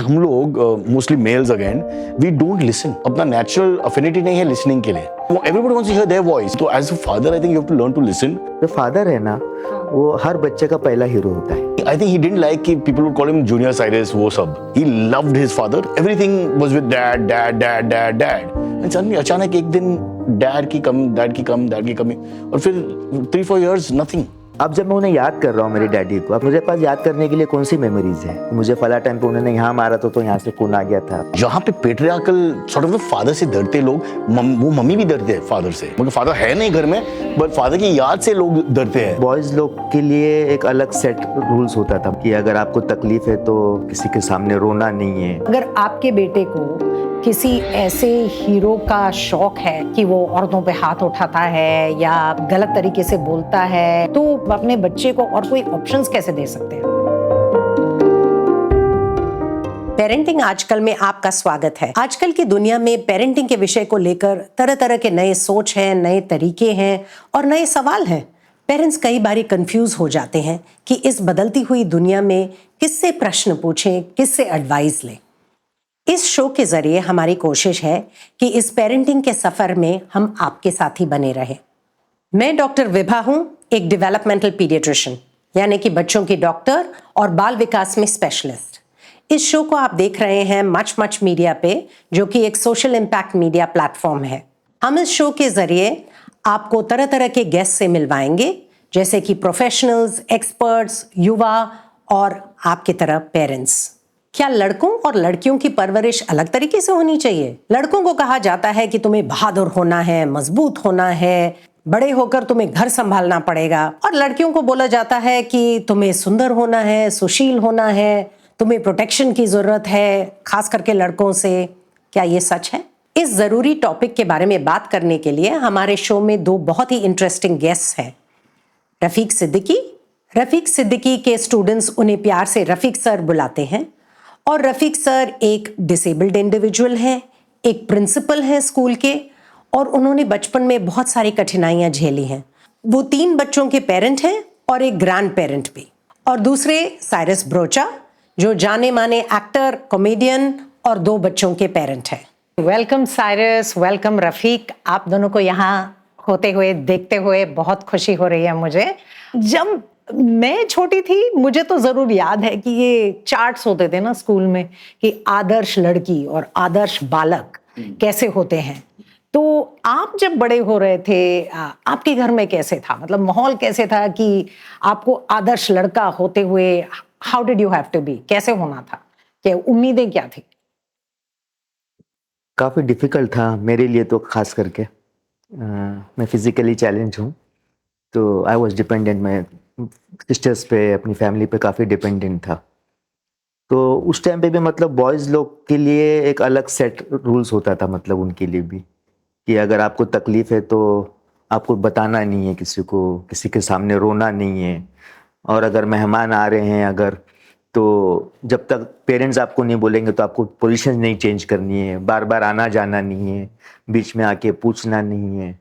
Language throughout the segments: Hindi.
हम लोग mostly males again we don't listen, अपना नेचुरल अफिनिटी नहीं है लिसनिंग के लिए। Everybody wants to hear their voice, तो as a father I think you have to learn to listen. जो फादर है ना, वो हर बच्चे का पहला हीरो होता है। I think he didn't like कि people would call him Junior Cyrus, वो सब। He loved his father. Everything was with dad, dad, dad, dad, dad. And suddenly अचानक एक दिन dad की कमी और फिर 3-4 years nothing. अब जब मैं उन्हें याद कर रहा हूँ मेरे डैडी को, अब मुझे पास याद करने के लिए कौन सी मेमोरीज है? मुझे फला टाइम पे उन्होंने यहाँ मारा तो यहाँ से खून आ गया था। जहाँ पे पेट्रियार्कल सॉर्ट ऑफ फादर से डरते लोग, वो मम्मी भी डरते हैं फादर से, मगर फादर है नहीं घर में, बट फादर की याद से लोग डरते हैं। बॉयज लोग के लिए एक अलग सेट रूल्स होता था कि अगर आपको तकलीफ है तो किसी के सामने रोना नहीं है। अगर आपके बेटे को किसी ऐसे हीरो का शौक है कि वो औरतों पे हाथ उठाता है या गलत तरीके से बोलता है, तो अपने बच्चे को और कोई ऑप्शंस कैसे दे सकते हैं? पेरेंटिंग आजकल में आपका स्वागत है। आजकल की दुनिया में पेरेंटिंग के विषय को लेकर तरह तरह के नए सोच हैं, नए तरीके हैं और नए सवाल हैं। पेरेंट्स कई बारी कंफ्यूज हो जाते हैं कि इस बदलती हुई दुनिया में किससे प्रश्न पूछें, किससे एडवाइस लें। इस शो के जरिए हमारी कोशिश है कि इस पेरेंटिंग के सफर में हम आपके साथ ही बने रहें। मैं डॉक्टर विभा हूं, एक डेवलपमेंटल पीडियाट्रिशियन, यानी कि बच्चों की डॉक्टर और बाल विकास में स्पेशलिस्ट। इस शो को आप देख रहे हैं मच मीडिया पे, जो कि एक सोशल इम्पैक्ट मीडिया प्लेटफॉर्म है। हम इस शो के जरिए आपको तरह तरह के गेस्ट से मिलवाएंगे, जैसे कि प्रोफेशनल्स, एक्सपर्ट्स, युवा और आपकी तरह पेरेंट्स। क्या लड़कों और लड़कियों की परवरिश अलग तरीके से होनी चाहिए? लड़कों को कहा जाता है कि तुम्हें बहादुर होना है, मजबूत होना है, बड़े होकर तुम्हें घर संभालना पड़ेगा, और लड़कियों को बोला जाता है कि तुम्हें सुंदर होना है, सुशील होना है, तुम्हें प्रोटेक्शन की जरूरत है, खास करके लड़कों से। क्या ये सच है? इस जरूरी टॉपिक के बारे में बात करने के लिए हमारे शो में दो बहुत ही इंटरेस्टिंग गेस्ट हैं। रफीक सिद्दीकी के स्टूडेंट्स उन्हें प्यार से रफीक सर बुलाते हैं, और रफीक सर एक डिसेबल्ड इंडिविजुअल हैं, एक प्रिंसिपल हैं स्कूल के, और उन्होंने बचपन में बहुत सारी कठिनाइयां झेली हैं। वो 3 बच्चों के पेरेंट हैं और एक ग्रैंड पेरेंट भी। और दूसरे साइरस ब्रोचा, जो जाने माने एक्टर, कॉमेडियन और 2 बच्चों के पेरेंट हैं। Welcome Cyrus, welcome Rafiq. आप दोनों को यहाँ होते हुए, देखते हुए बहुत खुशी हो रही है मुझे। जब मैं छोटी थी मुझे तो जरूर याद है कि ये चार्ट्स होते थे ना स्कूल में कि आदर्श लड़की और आदर्श बालक कैसे होते हैं। तो आप जब बड़े हो रहे थे, आपके घर में कैसे था? मतलब माहौल कैसे था कि आपको आदर्श लड़का होते हुए how did you have to be, कैसे होना था? क्या उम्मीदें क्या थी? काफ़ी डिफिकल्ट था मेरे लिए तो, खास करके मैं फिजिकली चैलेंज हूँ, तो आई वॉज डिपेंडेंट। मैं सिस्टर्स पे, अपनी फैमिली पे काफ़ी डिपेंडेंट था। तो उस टाइम पे भी मतलब बॉयज़ लोग के लिए एक अलग सेट रूल्स होता था, मतलब उनके लिए भी, कि अगर आपको तकलीफ़ है तो आपको बताना नहीं है किसी को, किसी के सामने रोना नहीं है। और अगर मेहमान आ रहे हैं अगर, तो जब तक पेरेंट्स आपको नहीं बोलेंगे तो आपको पोजीशन नहीं चेंज करनी है, बार बार आना जाना नहीं है, बीच में आके पूछना नहीं है।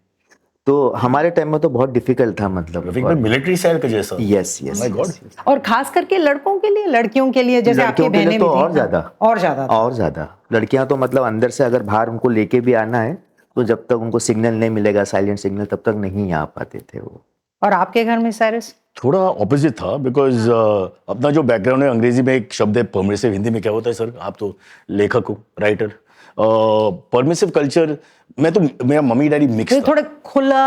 तो हमारे टाइम में तो बहुत डिफिकल्ट था, मतलब मिलिट्री साइड का जैसा। Yes my God. और खास करके लड़कों के लिए, लड़कियों के लिए, जैसे आपकी बहनें भी तो थी, और ज़्यादा लड़कियां तो मतलब अंदर से अगर बाहर उनको लेके भी आना है तो जब तक उनको सिग्नल नहीं मिलेगा, साइलेंट सिग्नल, तब तक नहीं आ पाते थे वो। और आपके घर में साइरस? थोड़ा ऑपोजिट था, बिकॉज अपना जो बैकग्राउंड है, अंग्रेजी में एक शब्द है परमिसिव, हिंदी में क्या होता है सर? आप तो लेखक हो, राइटर। परमिसिव कल्चर में तो मेरा मम्मी डैडी मिक्स था। थोड़ा खुला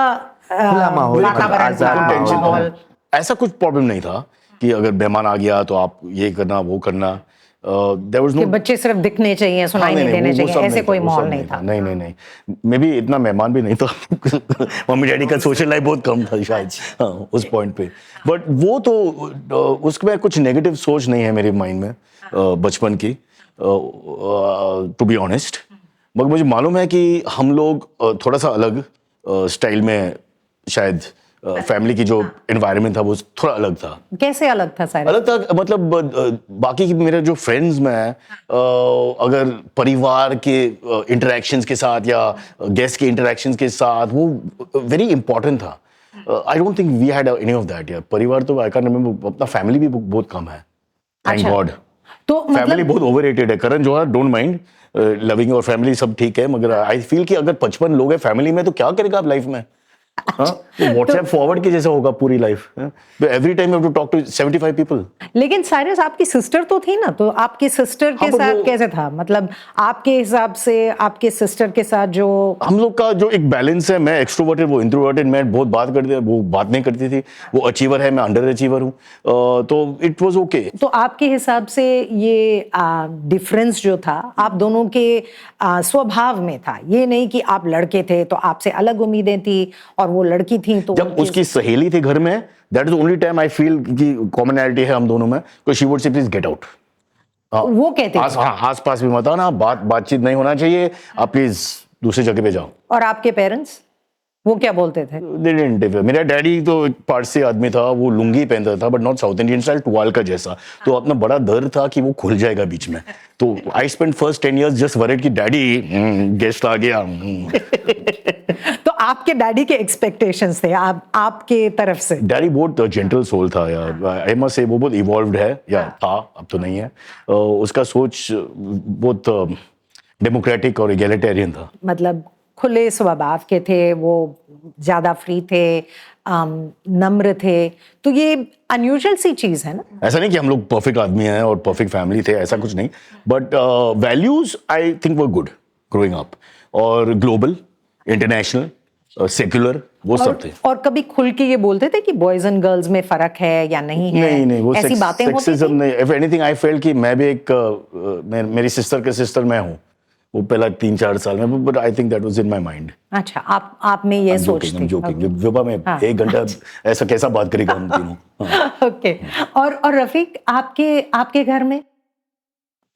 माहौल, माहौल। ऐसा कुछ प्रॉब्लम नहीं था कि अगर मेहमान आ गया तो आप ये करना वो करना। देयर वाज नो बच्चे सिर्फ दिखने चाहिए, सुनाई नहीं देने चाहिए, ऐसे कोई माहौल नहीं था। नहीं, मे बी इतना मेहमान भी नहीं था। मम्मी डैडी का सोशल लाइफ बहुत कम था शायद, हाँ, उस पॉइंट पे। बट वो तो उसमें कुछ नेगेटिव सोच नहीं है मेरे माइंड में बचपन की, टू बी ऑनेस्ट। मगर मुझे मालूम है कि हम लोग थोड़ा सा अलग स्टाइल में, शायद फैमिली की जो एनवायरनमेंट था वो थोड़ा अलग था। कैसे अलग था साइरस? अलग था मतलब बाकी की मेरे जो फ्रेंड्स में अगर परिवार के इंटरेक्शंस के साथ या गेस्ट के इंटरेक्शंस के साथ, वो वेरी इंपॉर्टेंट था। I don't think we had any of that यार। परिवार तो आई कैन रिमेंबर, अपना फैमिली भी बहुत कम है, थैंक गॉड। तो फैमिली मतलब बहुत ओवररेटेड है। Karan Johar, don't mind loving और फैमिली सब ठीक है, मगर आई फील कि अगर 55 लोग हैं फैमिली में तो क्या करेगा आप लाइफ में? हाँ, व्हाट्सएप फॉरवर्ड के जैसा होगा पूरी life. Every time you have to talk to 75 people. लेकिन साइरस आपकी सिस्टर तो थी ना, तो आपकी सिस्टर के हाँ, but साथ वो- कैसे था? मतलब आपके हिसाब से आपके सिस्टर के साथ जो हम लोग का जो एक बैलेंस है, मैं एक्सट्रोवर्टेड, वो इंट्रोवर्टेड, मैं बहुत बात करते वो बात नहीं करती थी, वो अचीवर है, मैं अंडर अचीवर हूँ, तो इट वाज ओके। तो आपके हिसाब से ये डिफरेंस जो था आप दोनों के स्वभाव में था, ये नहीं कि आप लड़के थे तो आपसे अलग उम्मीदें थी और वो लड़की थी तो जब उनकी- उसकी सहेली थी घर में, that is only time I feel कि कॉमनैलिटी है हम दोनों में, तो she would say please get out. वो कहते थे। आस पास भी मत आना, बातचीत नहीं होना चाहिए, आप प्लीज दूसरी जगह पे जाओ। और आपके पेरेंट्स वो क्या बोलते थे? They didn't interfere। मेरा डैडी तो एक पारसी आदमी था, वो लुंगी पहनता था, but not south Indian style, towel का जैसा, तो अपना बड़ा डर था कि वो खुल जाएगा बीच में। तो I spend first 10 years just worried कि डैडी गेस्ट आ गया। तो आपके डैडी के एक्सपेक्टेशंस थे आपके तरफ से? डैडी बहुत जेंटल सोल था यार, आई मस्ट से वो बहुत इवॉल्व्ड है या था, अब तो नहीं है। उसका सोच बहुत डेमोक्रेटिक और इगैलिटेरियन था। मतलब खुले स्वभाव के थे वो, ज्यादा फ्री थे, नम्र थे, तो ये अनयूजुअल सी चीज है ना। ऐसा नहीं कि हम लोग परफेक्ट आदमी हैं और परफेक्ट फैमिली थे, ऐसा कुछ नहीं, but values I think were good growing up, और ग्लोबल, इंटरनेशनल, सेक्युलर, वो सब थे। और कभी खुल के ये बोलते थे कि बॉयज एंड गर्ल्स में फर्क है या नहीं है? नहीं, वो ऐसी बातें होती सेक्सिज्म थी? नहीं। इफ एनीथिंग आई फेल्ट कि मैं भी एक मेरी सिस्टर के सिस्टर मैं हूँ, वो पहला 3-4 साल में, but I think that was in my mind. अच्छा, आप में ये सोच थी? जोकिंग विभा में हाँ। 1 घंटा ऐसा कैसा बात करेगा हम तीनों। हाँ। ओके। और रफीक, आपके घर में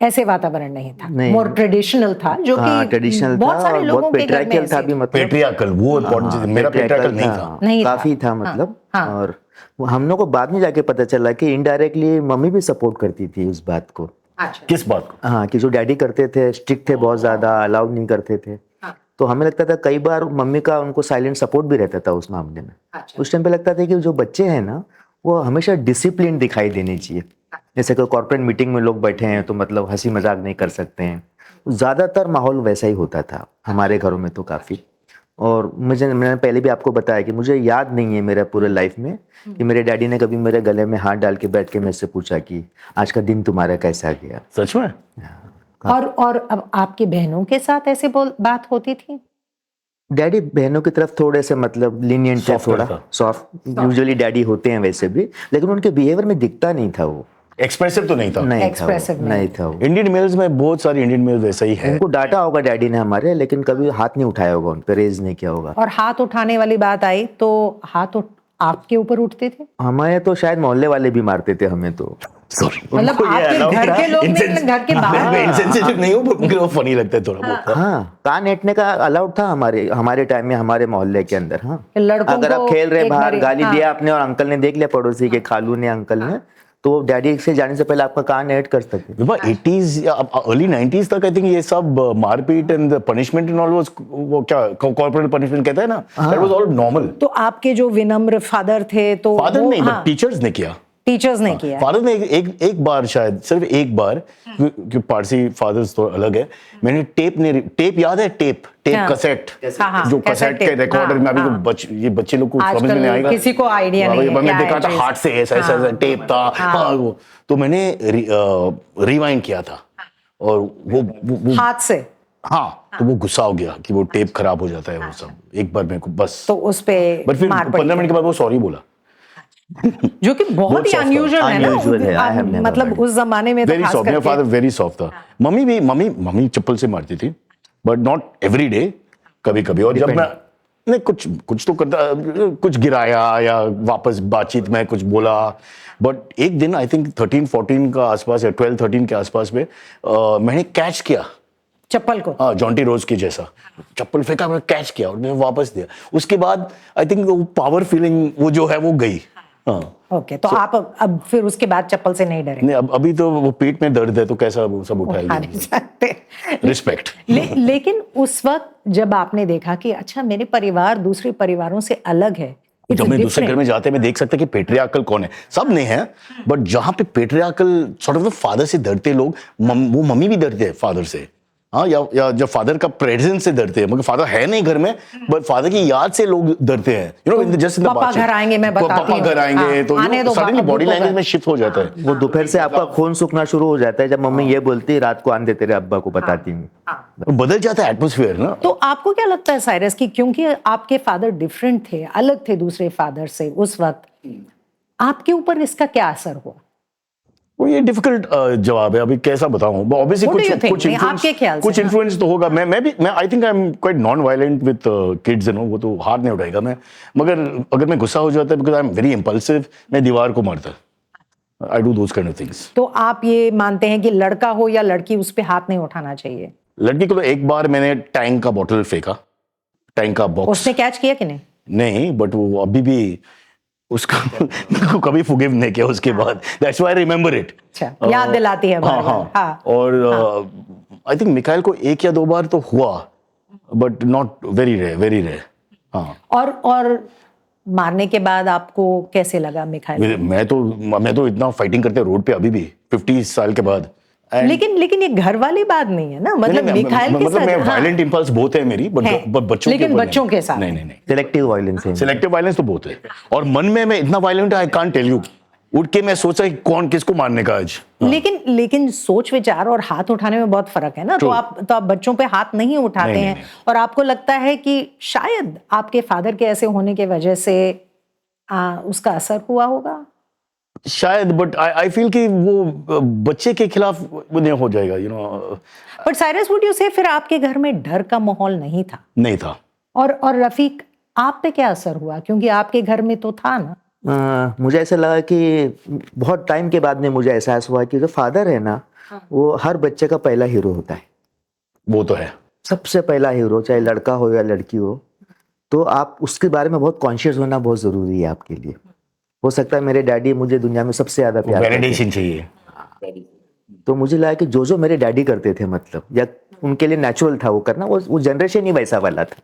ऐसे वातावरण नहीं था? नहीं। मोर ट्रेडिशनल था, जो हाँ, कि ट्रेडिशनल बहुत था सारे और लोगों बहुत के घर में पेट्रियार्कल था ऐसे भी, मतलब पेट्रियार्कल, वो इम्पोर्टेंट चीज है। मेरा पेट्रियार्कल नहीं था। नहीं था। काफी था मतलब। हाँ। और वो हम लोग को बाद में जाके पता चला कि इनडायरेक्टली मम्मी भी सपोर्ट करती थी उस बात को। अच्छा। किस बात को? हाँ, कि जो डैडी करते थे स्ट्रिक्ट थे, बहुत ज्यादा अलाउड नहीं करते थे। हाँ। तो हमें लगता था कई बार मम्मी का उनको साइलेंट सपोर्ट भी रहता था उस मामले में। अच्छा। उस टाइम पे लगता था कि जो बच्चे हैं ना, वो हमेशा डिसिप्लिन दिखाई देनी चाहिए। जैसे कि कॉर्पोरेट मीटिंग में लोग बैठे हैं तो मतलब हंसी मजाक नहीं कर सकते हैं, ज्यादातर माहौल वैसा ही होता था हमारे घरों में तो काफी। और मैंने पहले भी आपको बताया कि मुझे याद नहीं है मेरा पूरे लाइफ में कि मेरे डैडी ने कभी मेरे गले में हाथ डाल के बैठ के मेरे से पूछा कि आज का दिन तुम्हारा कैसा गया। सच में? हाँ। और अब आपकी बहनों के साथ ऐसे बात होती थी? डैडी बहनों की तरफ थोड़े से मतलब लीनियंट थे, Softer थोड़ा था। सॉफ्ट। यूजुअली डैडी होते हैं वैसे भी, लेकिन उनके बिहेवियर में दिखता नहीं था वो। एक्सप्रेसिव तो नहीं था। नहीं था Expressive वो, नहीं नहीं था वो। इंडियन मेल्स में बहुत सारी इंडियन मेल्स वैसा ही है। उनको डांटा होगा डैडी ने हमारे, लेकिन कभी हाथ नहीं उठाया होगा उन पर, रेज नहीं किया होगा। और हाथ उठाने वाली बात आई तो हाथ आपके ऊपर उठते थे? हमारे तो शायद मोहल्ले वाले भी मारते थे हमें तो। सॉरी, मतलब आपके घर के लोग नहीं, घर के बाहर? मैं इनसेंसिटिव नहीं हूँ, but उनको वो फनी लगता है थोड़ा बहुत। हाँ, कान ऐंठने का अलाउड था हमारे टाइम में, हमारे मोहल्ले के अंदर। हाँ, लड़कों अगर को आप खेल रहे एक बाहर, बारी- गाली हाँ। दिया आपने और अंकल ने देख लिया, पड़ोसी के खालू ने, अंकल ने, तो डैडी से जाने से पहले आपका कान ऐड कर सकते। विभा 80s या अर्ली 90s तक आई थिंक ये सब मारपीट and punishment and all was, वो क्या कॉर्पोरेट पनिशमेंट कहते हैं ना, दैट वाज ऑल नॉर्मल। तो आपके जो विनम्र फादर थे तो फादर वो- नहीं, हाँ, बट टीचर्स ने किया। टीचर्स ने किया। फादर ने एक बार, शायद सिर्फ एक बार, क्योंकि पारसी फादर्स तो अलग है, मैंने टेप याद है, टेप हाँ। कसेट, हाँ, हाँ, जो कैसेट कसेट के टेप, रिकॉर्डर में, अभी हाँ, ये बच्चे लोग को समझ में आजकल नहीं आएगा, किसी को आइडिया नहीं है मैंने क्या देखा है था चीज़। हाथ से ऐसा टेप था। हाँ, वो तो मैंने रिवाइंड किया था, और वो हाथ से? हाँ, तो वो गुस्सा हो गया कि वो टेप खराब हो जाता है, वो सब एक बार मेरे को बस। तो उस पे बट फिर मार पड़ी। 15 मिनट के बाद वो सॉरी बोला। जो कि बहुत ही soft था। अनयूजुअल है ना। Unusual है, I have never मतलब heard. उस जमाने में तो वेरी खास सॉफ्ट, मेरा करके फादर वेरी सॉफ्ट था। मम्मी चप्पल से मारती थी, बट नॉट एवरी डे, कभी कभी। और जब मैं नहीं कुछ तो करता, कुछ गिराया या वापस बातचीत में कुछ बोला, बट एक दिन आई थिंक 13-14 का आसपास या 12-13 के आसपास में मैंने कैच किया, चप्पल को। हाँ, जॉन्टी रोज की जैसा चप्पल फेंका, मैंने कैच किया और मैंने वापस दिया। उसके बाद आई थिंक वो पावर फीलिंग वो जो है वो गई। हाँ, ओके, तो आप अब फिर उसके बाद चप्पल से नहीं डरे? नहीं, अभी तो वो पेट में दर्द है तो कैसा वो सब उठा नहीं उठाएगी। सकते। रिस्पेक्ट। लेकिन उस वक्त जब आपने देखा कि अच्छा मेरे परिवार दूसरे परिवारों से अलग है It's जब मैं दूसरे different. घर में जाते मैं देख सकता कि पेट्रियार्कल कौन है, सब नहीं है, बट जहां पे पेट्रियार्कल सॉर्ट ऑफ फादर से डरते लोग, वो मम्मी भी डरते हैं फादर से, हाँ, या जब फादर का प्रेजेंस से डरते हैं, मगर फादर है नहीं घर में, बट फादर की याद से लोग डरते हैं, you know, just in the पापा घर आएंगे, मैं बताती पापा हूँ। घर आएंगे, हाँ, तो आने दो, सडनली अब्बू बॉडी को लैंग्वेज घर। में शिफ्ट हो जाता है। वो दोपहर से आपका खून सूखना शुरू हो जाता है जब मम्मी ये बोलती रात को आने दे तेरे अब्बा को बताती हूँ। तो बदल जाता है एटमोसफियर ना। तो आपको क्या लगता है साइरस कि क्योंकि आपके फादर डिफरेंट थे, अलग थे दूसरे फादर से उस वक्त, आपके ऊपर इसका क्या असर हुआ? वो ये डिफिकल्ट जवाब है, अभी कैसा बताऊं, obviously What do you think? कुछ नहीं, आपके ख्याल से, कुछ हाँ। इन्फ्लुएंस तो होगा। मैं I think I am quite non violent with kids, you know, वो तो हाथ नहीं उठाएगा मैं, मगर अगर मैं गुस्सा हो जाता है, because I am very impulsive, मैं दीवार को मारता, I do those kind of things. तो आप ये मानते हैं कि लड़का हो या लड़की उस पे हाथ नहीं उठाना चाहिए? लड़की को तो एक बार मैंने टैंक का बॉटल फेंका, टैंक का बॉक्स, उसने कैच किया कि नहीं? नहीं, बट वो अभी भी उसका मेरे को कभी फॉरगिव नहीं किया उसके बाद, that's why I remember it. अच्छा, याद दिलाती है हाँ बार-बार। हाँ, और आई थिंक मिकाइल को 1 या 2 बार तो हुआ, बट नॉट वेरी रेयर। हाँ, और मारने के बाद आपको कैसे लगा मिखाइल? मैं तो इतना फाइटिंग करते रोड पे अभी भी 50 साल के बाद। And- लेकिन ये घर वाली बात नहीं है ना, मतलब नहीं, मिखाइल के मतलब साथ, मैं हाँ, वायलेंट इंपल्स बहुत है मेरी, बट है। बच्चों के लेकिन ऊपर बच्चों नहीं। के साथ नहीं, सिलेक्टिव वायलेंस है। सिलेक्टिव वायलेंस तो बहुत है, और मन में मैं इतना violent I can't tell you. उठ के मैं सोचा कि कौन किसको मारने का आज। लेकिन सोच विचार और हाथ उठाने में बहुत फर्क है ना। तो True. आप बच्चों पे हाथ नहीं उठाते नहीं, हैं, नहीं। और आपको लगता है कि शायद आपके फादर के ऐसे होने के वजह से उसका असर हुआ होगा शायद, बट आई फील कि वो बच्चे के खिलाफ वो नहीं हो जाएगा, you know. But Cyrus, would you से फिर आपके घर में डर का माहौल नहीं था? नहीं था। और रफीक, आप पे क्या असर हुआ, क्योंकि आपके घर में तो था ना? मुझे ऐसा लगा कि बहुत टाइम के बाद में मुझे एहसास हुआ कि जो फादर है ना, वो हर बच्चे का पहला हीरो होता है। वो तो है, सबसे पहला हीरो, चाहे लड़का हो या लड़की हो, तो आप उसके बारे में बहुत कॉन्शियस होना बहुत जरूरी है आपके लिए। हो सकता है मेरे डैडी मुझे दुनिया में सबसे ज्यादा प्यार करते वैलिडेशन चाहिए। थे। तो मुझे लगा कि जो मेरे डैडी करते थे, मतलब या उनके लिए नेचुरल था वो करना, वो जनरेशन ही वैसा वाला था,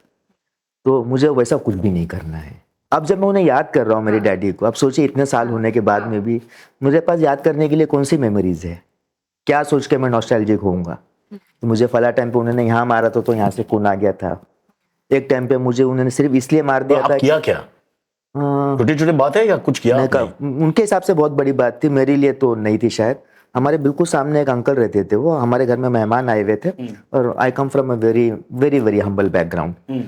तो मुझे वैसा कुछ भी नहीं करना है। अब जब मैं उन्हें याद कर रहा हूँ मेरे डैडी को, अब सोचिए इतने साल होने के बाद में भी मुझे पास याद करने के लिए कौन सी मेमोरीज है, क्या सोच के मैं नॉस्टैल्जिक होऊंगा। तो मुझे फला टाइम पे उन्होंने यहाँ मारा तो यहाँ से खून आ गया था। एक टाइम पे मुझे उन्होंने सिर्फ इसलिए मार दिया था। किया क्या? छोटी छोटी बात है या कुछ किया? उनके हिसाब से बहुत बड़ी बात थी, मेरे लिए तो नहीं थी शायद। हमारे बिल्कुल सामने एक अंकल रहते थे, वो हमारे घर में मेहमान आए हुए थे, और I come from a very very very humble background.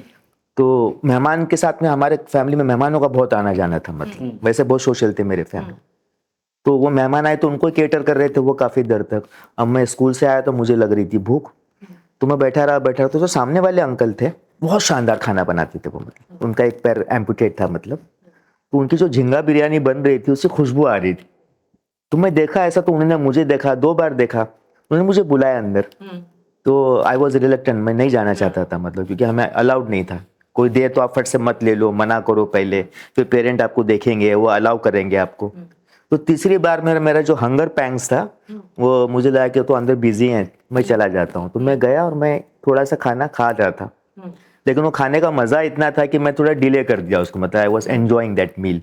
तो मेहमान के साथ में हमारे फैमिली में मेहमानों का बहुत आना जाना था, मतलब वैसे बहुत सोशल थे मेरे फैमिली। तो वो मेहमान आए तो उनको केटर कर रहे थे वो काफी देर तक। अब मैं स्कूल से आया तो मुझे लग रही थी भूख, तो मैं बैठा रहा तो जो सामने वाले अंकल थे बहुत शानदार खाना बनाते थे वो, मतलब उनका एक पैर एम्पुटेट था, मतलब तो उनकी जो झींगा बिरयानी बन रही थी उससे खुशबू आ रही थी। तो मैं देखा ऐसा, तो उन्होंने मुझे देखा, 2 बार देखा, उन्होंने मुझे बुलाया अंदर। तो आई वॉज रिलक्टेंट, मैं नहीं जाना चाहता था, मतलब क्योंकि हमें अलाउड नहीं था। कोई दे तो आप फट से मत ले लो, मना करो पहले, फिर पेरेंट आपको देखेंगे, वो अलाउ करेंगे आपको। तो तीसरी बार मेरा जो हंगर पैंग्स था, वो मुझे लगा कि तो अंदर बिजी हैं, मैं चला जाता हूँ। तो मैं गया और मैं थोड़ा सा खाना खा रहा था, लेकिन वो खाने का मजा इतना था कि मैं थोड़ा डिले कर दिया उसको, मतलब I was enjoying that meal.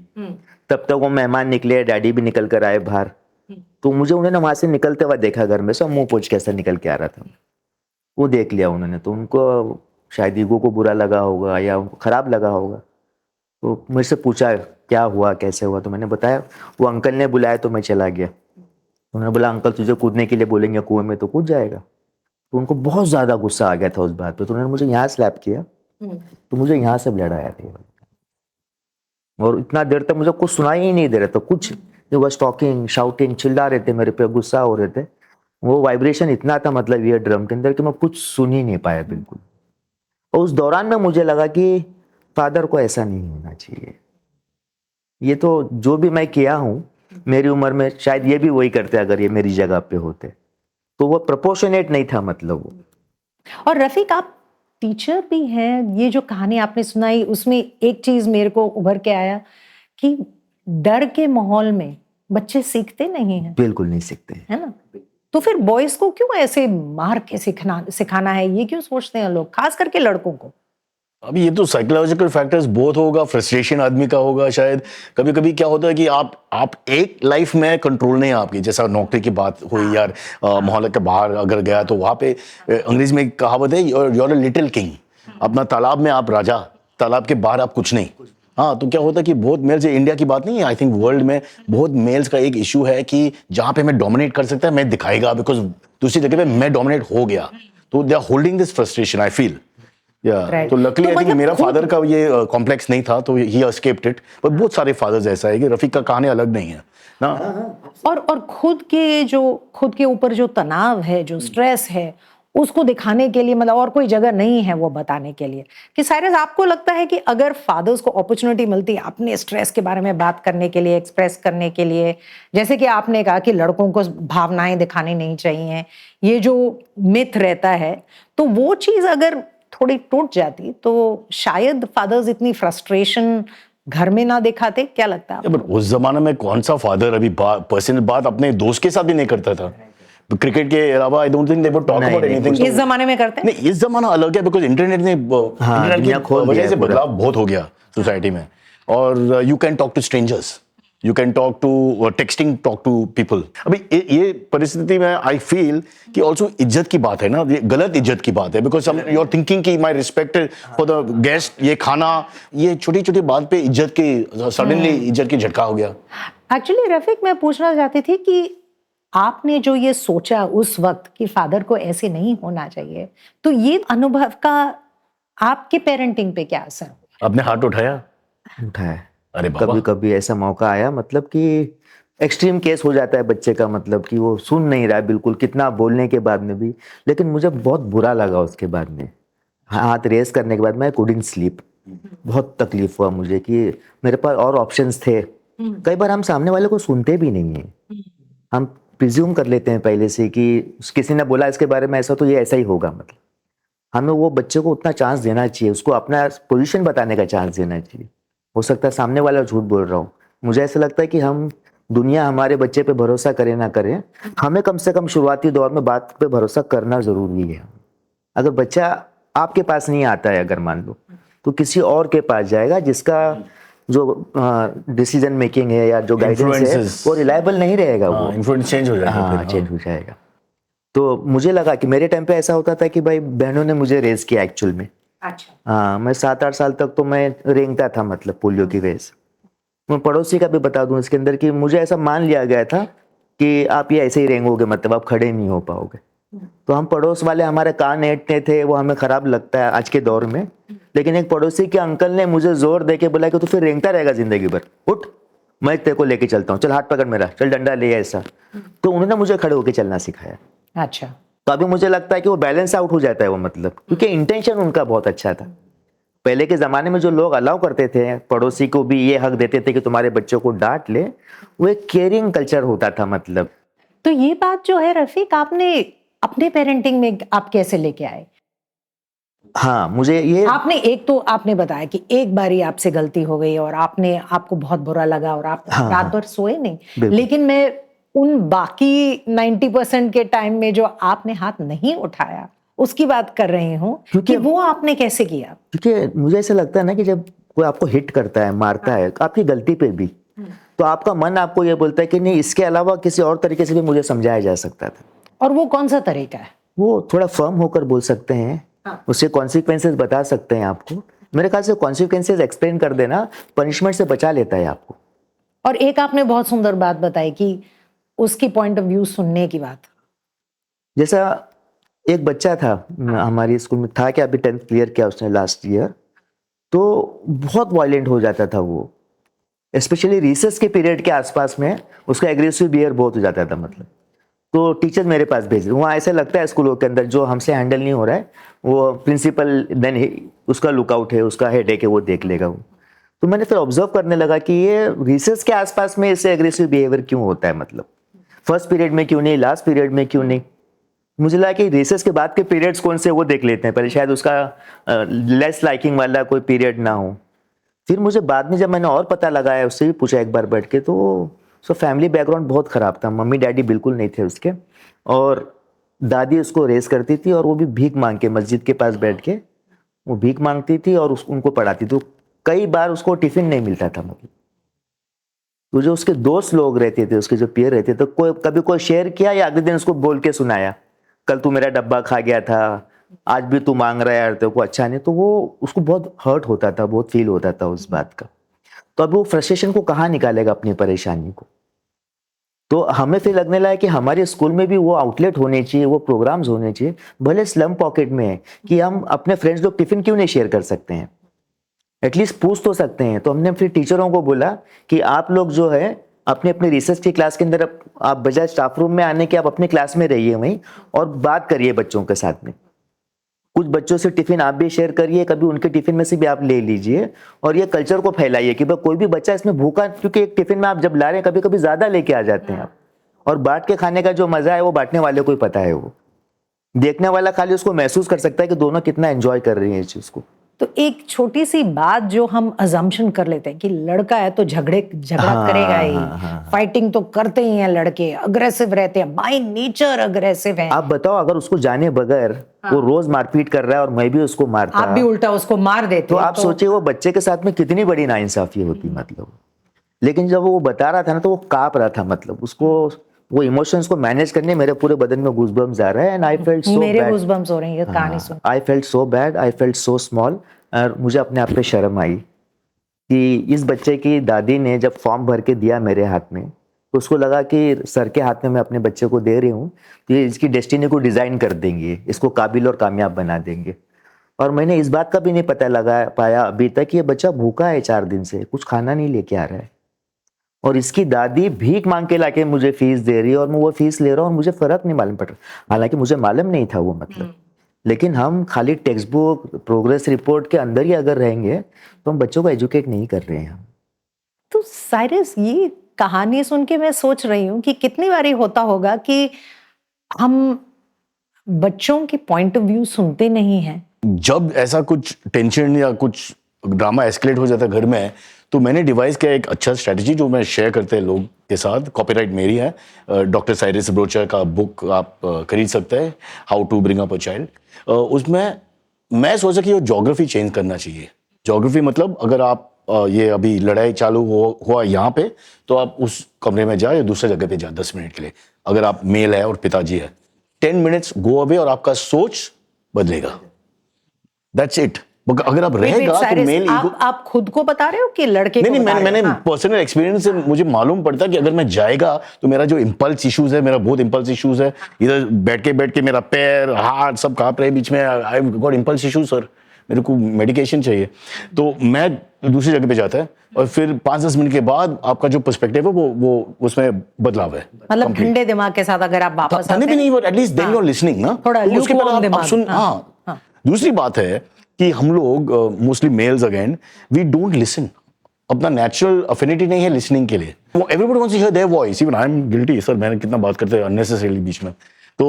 तब तक वो मेहमान निकले, डैडी भी निकल कर आए बाहर। तो मुझे उन्होंने वहां से निकलते हुआ देखा, घर में से मुंह पोंछ कैसा निकल के आ रहा था, वो देख लिया उन्होंने। तो उनको शायद ईगो को बुरा लगा होगा या खराब लगा होगा, तो मुझसे पूछा क्या हुआ, कैसे हुआ। तो मैंने बताया, वो अंकल ने बुलाया तो मैं चला गया। उन्होंने बोला अंकल तुझे कूदने के लिए बोलेंगे कुएं में तो कूद जाएगा। तो उनको बहुत ज़्यादा गुस्सा आ गया था उस बात पे, तो उन्होंने मुझे यहाँ स्लैप किया, तो मुझे यहाँ से ब्लड आया था, और इतना देर तक मुझे कुछ सुनाई ही नहीं दे रहा था, कुछ बस टॉकिंग शाउटिंग चिल्ला रहे थे मेरे पे, गुस्सा हो रहे थे। वो वाइब्रेशन इतना था, मतलब ये ड्रम के अंदर, कि मैं कुछ सुन ही नहीं पाया बिल्कुल। और उस दौरान में मुझे लगा कि फादर को ऐसा नहीं होना चाहिए। ये तो जो भी मैं किया हूँ मेरी उम्र में, शायद ये भी वही करते अगर ये मेरी जगह पे होते, तो वो प्रोपोर्शनेट नहीं था, मतलब वो। और रफीक, आप टीचर भी हैं, ये जो कहानी आपने सुनाई उसमें एक चीज मेरे को उभर के आया कि डर के माहौल में बच्चे सीखते नहीं हैं। बिल्कुल नहीं सीखते, है ना? तो फिर बॉयज को क्यों ऐसे मार के सिखाना है, ये क्यों सोचते हैं लोग, खास करके लड़कों को? अभी ये तो साइकोलॉजिकल फैक्टर्स बहुत होगा, फ्रस्ट्रेशन आदमी का होगा शायद। कभी कभी क्या होता है कि आप एक लाइफ में कंट्रोल नहीं है आपकी, जैसा नौकरी की बात हुई यार, मोहल्ले के बाहर अगर गया तो वहाँ पे अंग्रेजी में एक कहावत है, यूर अ लिटिल किंग। अपना तालाब में आप राजा, तालाब के बाहर आप कुछ नहीं। हाँ, तो क्या होता है कि बहुत मेल्स, इंडिया की बात नहीं है, आई थिंक वर्ल्ड में बहुत मेल्स का एक इशू है कि जहाँ पे मैं डोमिनेट कर सकता है मैं दिखाएगा, बिकॉज दूसरी जगह पे मैं डोमिनेट हो गया, तो they are holding this frustration, I feel. Right. तो लकली तो आई थिंक मतलब मेरा खुद- फादर का ये कॉम्प्लेक्स नहीं था, तो ही एस्केप्ड इट। पर बहुत सारे फादर्स ऐसा है कि रफीक का कहानी अलग नहीं है ना। और खुद के ऊपर जो तनाव है, जो स्ट्रेस है, उसको दिखाने के लिए मतलब और कोई जगह नहीं है वो बताने के लिए। कि साइरस, आपको लगता है कि अगर फादर्स को अपॉर्चुनिटी मिलती है अपने स्ट्रेस के बारे में बात करने के लिए, एक्सप्रेस करने के लिए, जैसे कि आपने कहा कि लड़कों को भावनाएं दिखानी नहीं चाहिए, ये जो मिथ रहता है, तो वो चीज अगर थोड़ी टूट जाती तो शायद फादर्स इतनी फ्रस्ट्रेशन घर में ना दिखाते। क्या लगता है? बट उस जमाने में कौन सा फादर अभी पर्सनल बात अपने दोस्त के साथ भी नहीं करता था। क्रिकेट के अलावा आई don't think they would talk about anything. इस जमाने में करते हैं? नहीं, इस जमाना अलग है, बिकॉज इंटरनेट ने इंटरनेट दुनिया की खोल वजह दिया से है पूरा। बदलाव बहुत हो गया सोसाइटी में। और you can talk to strangers, you can talk to texting, talk to people. अभी ये परिस्थिति में आई फील कि ऑल्सो इज्जत की बात है ना, ये गलत इज्जत की बात है, बिकॉज यू आर थिंकिंग कि my respect for the guest, ये खाना, ये छोटी छोटी बात पे इज्जत की सडनली इज्जत की झटका हो गया। एक्चुअली रफीक, मैं पूछना चाहती थी कि आपने जो ये सोचा उस वक्त कि फादर को ऐसे नहीं होना चाहिए, तो ये अनुभव का आपके पेरेंटिंग पे क्या असर हुआ? आपने हाथ उठाया? उठाया। अरे बाबा। कभी कभी ऐसा मौका आया, मतलब कि एक्सट्रीम केस हो जाता है बच्चे का, मतलब कि वो सुन नहीं रहा है बिल्कुल, कितना बोलने के बाद में भी। लेकिन मुझे बहुत बुरा लगा उसके बाद में, हाथ रेस करने के बाद मैं कुडिंग स्लीप। बहुत तकलीफ हुआ मुझे कि मेरे पास और ऑप्शंस थे। कई बार हम सामने वाले को सुनते भी नहीं है, हम प्रिज्यूम कर लेते हैं पहले से कि किसी ने बोला इसके बारे में ऐसा, तो ये ऐसा ही होगा। मतलब हमें वो बच्चे को उतना चांस देना चाहिए, उसको अपना पोजीशन बताने का चांस देना चाहिए। हो सकता है सामने वाला झूठ बोल रहा हूँ। मुझे ऐसा लगता है कि हम दुनिया हमारे बच्चे पे भरोसा करे ना करे, हमें कम से कम शुरुआती दौर में बात पे भरोसा करना जरूरी है। अगर बच्चा आपके पास नहीं आता है, अगर मान लो, तो किसी और के पास जाएगा जिसका जो डिसीजन मेकिंग है या जो गाइडेंस है Influences. वो रिलायबल नहीं रहेगा। वो इन्फ्लुएंस चेंज हो जाएगा हाँ फिर। चेंज हो जाएगा। तो मुझे लगा कि मेरे टाइम पे ऐसा होता था कि भाई बहनों ने मुझे रेज किया एक्चुअल में। अच्छा। हाँ, मैं 7-8 साल तक तो मैं रेंगता था, मतलब पोलियो की वजह से। मैं पड़ोसी का भी बता दूं इसके अंदर कि मुझे ऐसा मान लिया गया था कि आप ये ऐसे ही रेंगोगे, मतलब आप खड़े नहीं हो पाओगे। तो हम पड़ोस वाले हमारे कान ऐंठते थे, वो हमें खराब लगता है आज के दौर में। लेकिन एक पड़ोसी के अंकल ने मुझे जोर दे के बोला कि तू फिर रेंगता रहेगा जिंदगी भर, उठ मैं तेरे को लेके चलता हूँ, चल हाथ पकड़ मेरा, चल डंडा ले, ऐसा। तो उन्होंने मुझे खड़े होके चलना सिखाया। अच्छा। तो अभी मुझे लगता है कि वो बैलेंस आउट हो जाता है वो, मतलब क्योंकि इंटेंशन उनका बहुत अच्छा था। पहले के ज़माने में जो लोग अलाउ करते थे, पड़ोसी को भी ये हक देते थे कि तुम्हारे बच्चों को डांट ले, वो एक केयरिंग कल्चर होता था। मतलब तो ये बात जो है रफीक, आपने अपने पेरेंटिंग में आप कैसे लेके आए? हाँ, मुझे ये आपने एक तो आपने बताया कि एक बारी आपसे गलती हो गई और आपको बहुत बुरा लगा और आप रात भर सोए नहीं। बिल्कुल। लेकिन मैं उन बाकी 90% के टाइम में जो आपने हाथ नहीं उठाया उसकी बात कर रही हूँ कि वो आपने कैसे किया? क्योंकि मुझे ऐसा लगता है ना कि जब कोई आपको हिट करता है, मारता है आपकी गलती पे भी, तो आपका मन आपको ये बोलता है कि नहीं, इसके अलावा किसी और तरीके से भी मुझे समझाया जा सकता था। और वो कौन सा तरीका है? वो थोड़ा फर्म होकर बोल सकते हैं, उसके कॉन्सिक्वेंसेस बता सकते हैं आपको। मेरे ख्याल से कॉन्सिक्वेंसेस एक्सप्लेन कर देना पनिशमेंट से बचा लेता है आपको। और एक आपने बहुत सुंदर बात बताई कि उसकी पॉइंट ऑफ व्यू सुनने की बात। जैसा एक बच्चा था हमारी स्कूल में, था कि अभी 10th क्लियर किया उसने लास्ट ईयर, तो बहुत वायलेंट हो जाता था वो, स्पेशली रिसेस के पीरियड के आसपास में उसका एग्रेसिव बिहेवियर बहुत हो जाता था। मतलब तो टीचर मेरे पास भेजे, वहाँ ऐसा लगता है स्कूलों के अंदर जो हमसे हैंडल नहीं हो रहा है, वो प्रिंसिपल देन उसका लुकआउट है, उसका हेडेक है, वो देख लेगा वो। तो मैंने फिर ऑब्जर्व करने लगा कि ये रिसेस के आसपास में इससे एग्रेसिव बिहेवियर क्यों होता है, मतलब फर्स्ट पीरियड में क्यों नहीं, लास्ट पीरियड में क्यों नहीं। मुझे लगा कि रिसेस के बाद के पीरियड्स कौन से वो देख लेते हैं, पहले शायद उसका लेस लाइकिंग वाला कोई पीरियड ना हो। फिर मुझे बाद में जब मैंने और पता लगाया, उससे भी पूछा एक बार बैठ के, तो उसका फैमिली बैकग्राउंड बहुत ख़राब था। मम्मी डैडी बिल्कुल नहीं थे उसके, और दादी उसको रेस करती थी, और वो भी भीख मांग के मस्जिद के पास बैठ के वो भीख मांगती थी और उनको पढ़ाती थी। तो कई बार उसको टिफिन नहीं मिलता था, मतलब तो जो उसके दोस्त लोग रहते थे, उसके जो पीयर रहते थे, तो कभी कोई शेयर किया या अगले दिन उसको बोल के सुनाया, कल तू मेरा डब्बा खा गया था, आज भी तू मांग रहा है यार, तेरे को अच्छा नहीं। तो वो उसको बहुत हर्ट होता था, बहुत फील होता था उस बात का। तो अब वो फ्रस्ट्रेशन को कहाँ निकालेगा, अपनी परेशानी को। तो हमें फिर लगने लगा कि हमारे स्कूल में भी वो आउटलेट होने चाहिए, वो प्रोग्राम्स होने चाहिए, भले स्लम पॉकेट में है, कि हम अपने फ्रेंड्स लोग टिफिन क्यों नहीं शेयर कर सकते हैं, एटलीस्ट पूछ तो सकते हैं। तो हमने फिर टीचरों को बोला कि आप लोग जो है अपने अपने रिसर्च की क्लास के अंदर, आप बजाय स्टाफ रूम में आने के आप अपने क्लास में रहिए वहीं और बात करिए बच्चों के साथ में। कुछ बच्चों से टिफिन आप भी शेयर करिए, कभी उनके टिफिन में से भी आप ले लीजिए, और ये कल्चर को फैलाइए कि भाई कोई भी बच्चा इसमें भूखा, क्योंकि एक टिफिन में आप जब ला रहे हैं कभी कभी ज्यादा लेके आ जाते हैं आप, और बांट के खाने का जो मजा है वो बांटने वाले को ही पता है। वो देखने वाला खाली उसको महसूस कर सकता है कि दोनों कितना एंजॉय कर रही हैं इस चीज को। तो एक छोटी सी बात जो हम अजम्पशन कर लेते हैं कि लड़का है तो झगड़ा करेगा ही, फाइटिंग तो करते ही हैं लड़के, अग्रेसिव रहते हैं, बाय नेचर अग्रेसिव हैं। आप बताओ, अगर उसको जाने बगैर वो रोज मारपीट कर रहा है और मैं भी उसको मारता, आप भी उल्टा उसको मार देते तो आप सोचिए वो बच्चे के साथ में कितनी बड़ी नाइंसाफी होती, मतलब। लेकिन जब वो बता रहा था ना, तो वो कांप रहा था, मतलब उसको वो इमोशंस को मैनेज करने मेरे पूरे बदन में गूज़बम्स आ रहे हैं, and I felt so bad. मेरे गूज़बम्स हो रहे हैं ये कहानी सुन। I felt so bad, I felt so small. और मुझे अपने आप पे शर्म आई कि इस बच्चे की दादी ने जब फॉर्म भर के दिया मेरे हाथ में, तो उसको लगा कि सर के हाथ में मैं अपने बच्चे को दे रही हूँ, तो ये इसकी डेस्टिनी को डिज़ाइन कर देंगे, इसको काबिल और कामयाब बना देंगे। और मैंने इस बात का भी नहीं पता लगा पाया अभी तक कि ये बच्चा भूखा है 4 दिन से, कुछ खाना नहीं लेके आ रहा है, और इसकी दादी भीख मांग के लाके मुझे फीस दे रही है, और मैं वो फीस ले रहा हूँ और मुझे फर्क नहीं मालूम पड़ रहा। हालांकि मुझे मालूम नहीं था वो, मतलब। लेकिन हम खाली टेक्स्ट बुक, प्रोग्रेस रिपोर्ट के अंदर ही अगर रहेंगे तो हम बच्चों को एजुकेट नहीं कर रहे हैं। तो साइरस, ये कहानी सुन के मैं सोच रही हूँ कि कितनी बारी होता होगा कि हम बच्चों के पॉइंट ऑफ व्यू सुनते नहीं हैं। जब ऐसा कुछ टेंशन या कुछ ड्रामा एस्केलेट हो जाता है घर में, तो मैंने डिवाइस किया एक अच्छा स्ट्रेटजी जो मैं शेयर करते हैं लोग के साथ। कॉपीराइट मेरी है, डॉक्टर साइरस ब्रोचा का बुक आप खरीद सकते हैं, how to bring up a child. उसमें मैं सोचा कि वो ज्योग्राफी चेंज करना चाहिए। ज्योग्राफी मतलब अगर आप ये अभी लड़ाई चालू हुआ यहाँ पे, तो आप उस कमरे में जाए या दूसरे जगह पे जाए 10 मिनट के लिए। अगर आप मेल है और पिताजी है, 10 मिनट्स गो अवे और आपका सोच बदलेगा। That's it. अगर आप रहेगा तो मेल ईगो। आप खुद को बता रहे हो कि लड़के को? नहीं, मैंने पर्सनल एक्सपीरियंस से मुझे मालूम पड़ता है कि अगर मैं जाएगा तो मेरा जो इंपल्स इश्यूज है, मेरा बहुत इंपल्स इश्यूज है, इधर बैठ के मेरा पैर हाथ सब कांप रहे बीच में। I got impulse issues sir, मेरे को मेडिकेशन चाहिए। तो मैं दूसरी जगह पे जाता है और फिर 5-10 मिनट के बाद आपका जो पर्सपेक्टिव है वो उसमें बदलाव है। मतलब ठंडे दिमाग के साथ अगर आप वापस आते हैं, नहीं, at least then you are listening ना, थोड़ा उसके बाद आप सुन। हाँ, दूसरी बात है कि हम लोग mostly males again we don't listen. अपना नेचुरल अफिनिटी नहीं है लिसनिंग के लिए। Everybody wants to hear their voice, even I am guilty sir, मैंने कितना बात करते हैं अननेसेसरीली बीच में। तो